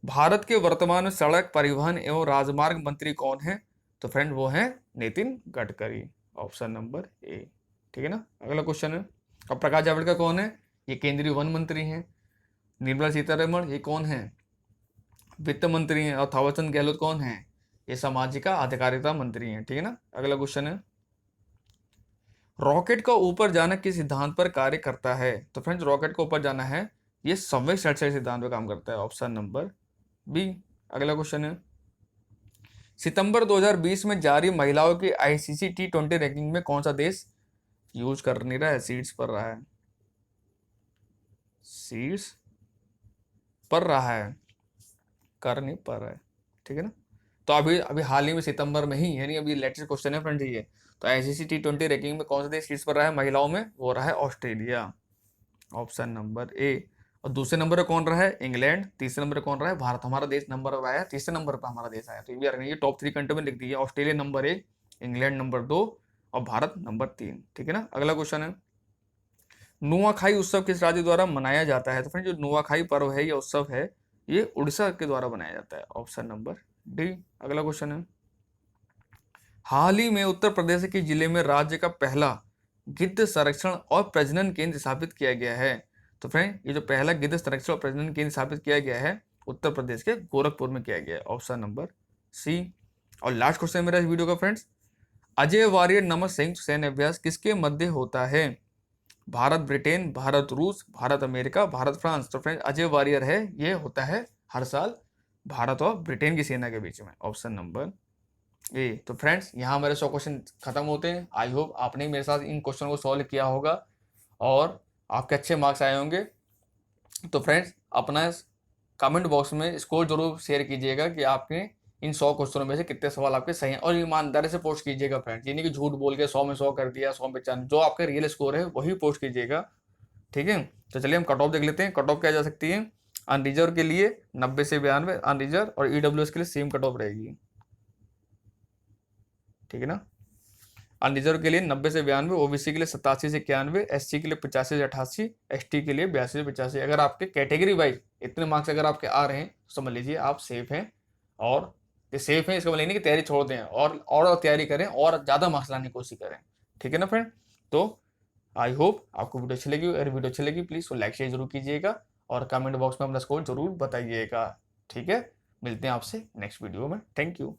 भारत के वर्तमान में सड़क परिवहन एवं राजमार्ग मंत्री कौन है। तो फ्रेंड वो है नितिन गडकरी। ऑप्शन नंबर ए, ठीक है ना। अगला क्वेश्चन है, अब प्रकाश जावड़ेकर कौन है, ये केंद्रीय वन मंत्री हैं। निर्मला सीतारमण ये कौन है, वित्त मंत्री हैं। और थावरचंद गहलोत कौन है, ये सामाजिक अधिकारिता मंत्री हैं, ठीक है ना। अगला क्वेश्चन है, रॉकेट का ऊपर जाना किस सिद्धांत पर कार्य करता है। तो फ्रेंड्स रॉकेट को ऊपर जाना है ये संवेग सर्च सिद्धांत पर काम करता है। Option number B. अगला क्वेश्चन है, सितंबर 2020 में जारी महिलाओं की आईसीसी T20 रैंकिंग में कौन सा देश यूज कर नहीं रहा है, सीट्स पर रहा है, सीट्स पर रहा है, कर नहीं पा रहा है, ठीक है ना। तो अभी अभी हाल ही में सितंबर में ही, यानी अभी लेटेस्ट क्वेश्चन है फ्रेंड ये। तो आईसीसी T20 रैंकिंग में कौन सा देश शीर्ष पर रहा है महिलाओं में, वो रहा है ऑस्ट्रेलिया। ऑप्शन नंबर ए। और दूसरे नंबर पर कौन रहा है, इंग्लैंड। तीसरे नंबर पर कौन रहा है, भारत। हमारा देश नंबर पर आया, तीसरे नंबर पर हमारा देश आया, तो ये भी रखना, ये टॉप 3 कंट्री में लिख दी है, ऑस्ट्रेलिया नंबर 1, इंग्लैंड नंबर 2 और भारत नंबर 3, ठीक है ना। अगला क्वेश्चन है, नुआखाई उत्सव किस राज्य द्वारा मनाया जाता है। तो फ्रेंड जो नुआखाई पर्व है या उत्सव है ये उड़ीसा के द्वारा बनाया जाता है। Option number D. अगला क्वेश्चन है, हाल ही में उत्तर प्रदेश के जिले में राज्य का पहला गिद्ध संरक्षण और प्रजनन केंद्र स्थापित किया गया है। तो फ्रेंड ये जो पहला गिद्ध संरक्षण और प्रजनन केंद्र स्थापित किया गया है उत्तर प्रदेश के गोरखपुर में किया गया है। Option number C. और लास्ट क्वेश्चन मेरा इस वीडियो का फ्रेंड्स, अजय वारियर नामक संयुक्त सैन्य अभ्यास किसके मध्य होता है, भारत ब्रिटेन, भारत रूस, भारत अमेरिका, भारत फ्रांस। तो फ्रेंड अजय वारियर है ये होता है हर साल भारत और ब्रिटेन की सेना के बीच में। ऑप्शन नंबर ए। तो फ्रेंड्स यहाँ मेरे 100 क्वेश्चन खत्म होते हैं। आई होप आपने मेरे साथ इन क्वेश्चन को सॉल्व किया होगा और आपके अच्छे मार्क्स आए होंगे। तो फ्रेंड्स अपना कमेंट बॉक्स में स्कोर जरूर शेयर कीजिएगा कि आपने इन 100 क्वेश्चनों में से कितने सवाल आपके सही हैं, और ईमानदारी से पोस्ट कीजिएगा फ्रेंड्स, ये नहीं कि झूठ बोल के 100 में 100 कर दिया, 100 में 95, जो आपका रियल स्कोर है वही पोस्ट कीजिएगा। ठीक है, तो चलिए हम कट ऑफ देख लेते हैं। कट ऑफ क्या जा सकती है, अनरिजर्व के लिए 90 से 92 अनरिजर्व, और ईडब्ल्यूएस के लिए सेम कट ऑफ रहेगी। ठीक है ना, अनरिजर्व के लिए 90 से 92, ओबीसी के लिए 87 से 91, एससी के लिए 85 से 88, एसटी के लिए 82 से 85। अगर आपके कैटेगरी वाइज इतने मार्क्स अगर आपके आ रहे हैं तो समझ लीजिए आप सेफ हैं। और ये सेफ है इसका मतलब नहीं कि तैयारी छोड़ दें, और तैयारी करें और ज़्यादा मार्क्स लाने की कोशिश करें। ठीक है ना फ्रेंड, तो आई होप आपको वीडियो अच्छी लगी। अगर वीडियो अच्छी लगी प्लीज़ लाइक शेयर जरूर कीजिएगा, और कमेंट बॉक्स में अपना स्कोर जरूर बताइएगा। ठीक है, मिलते हैं आपसे नेक्स्ट वीडियो में। Thank you.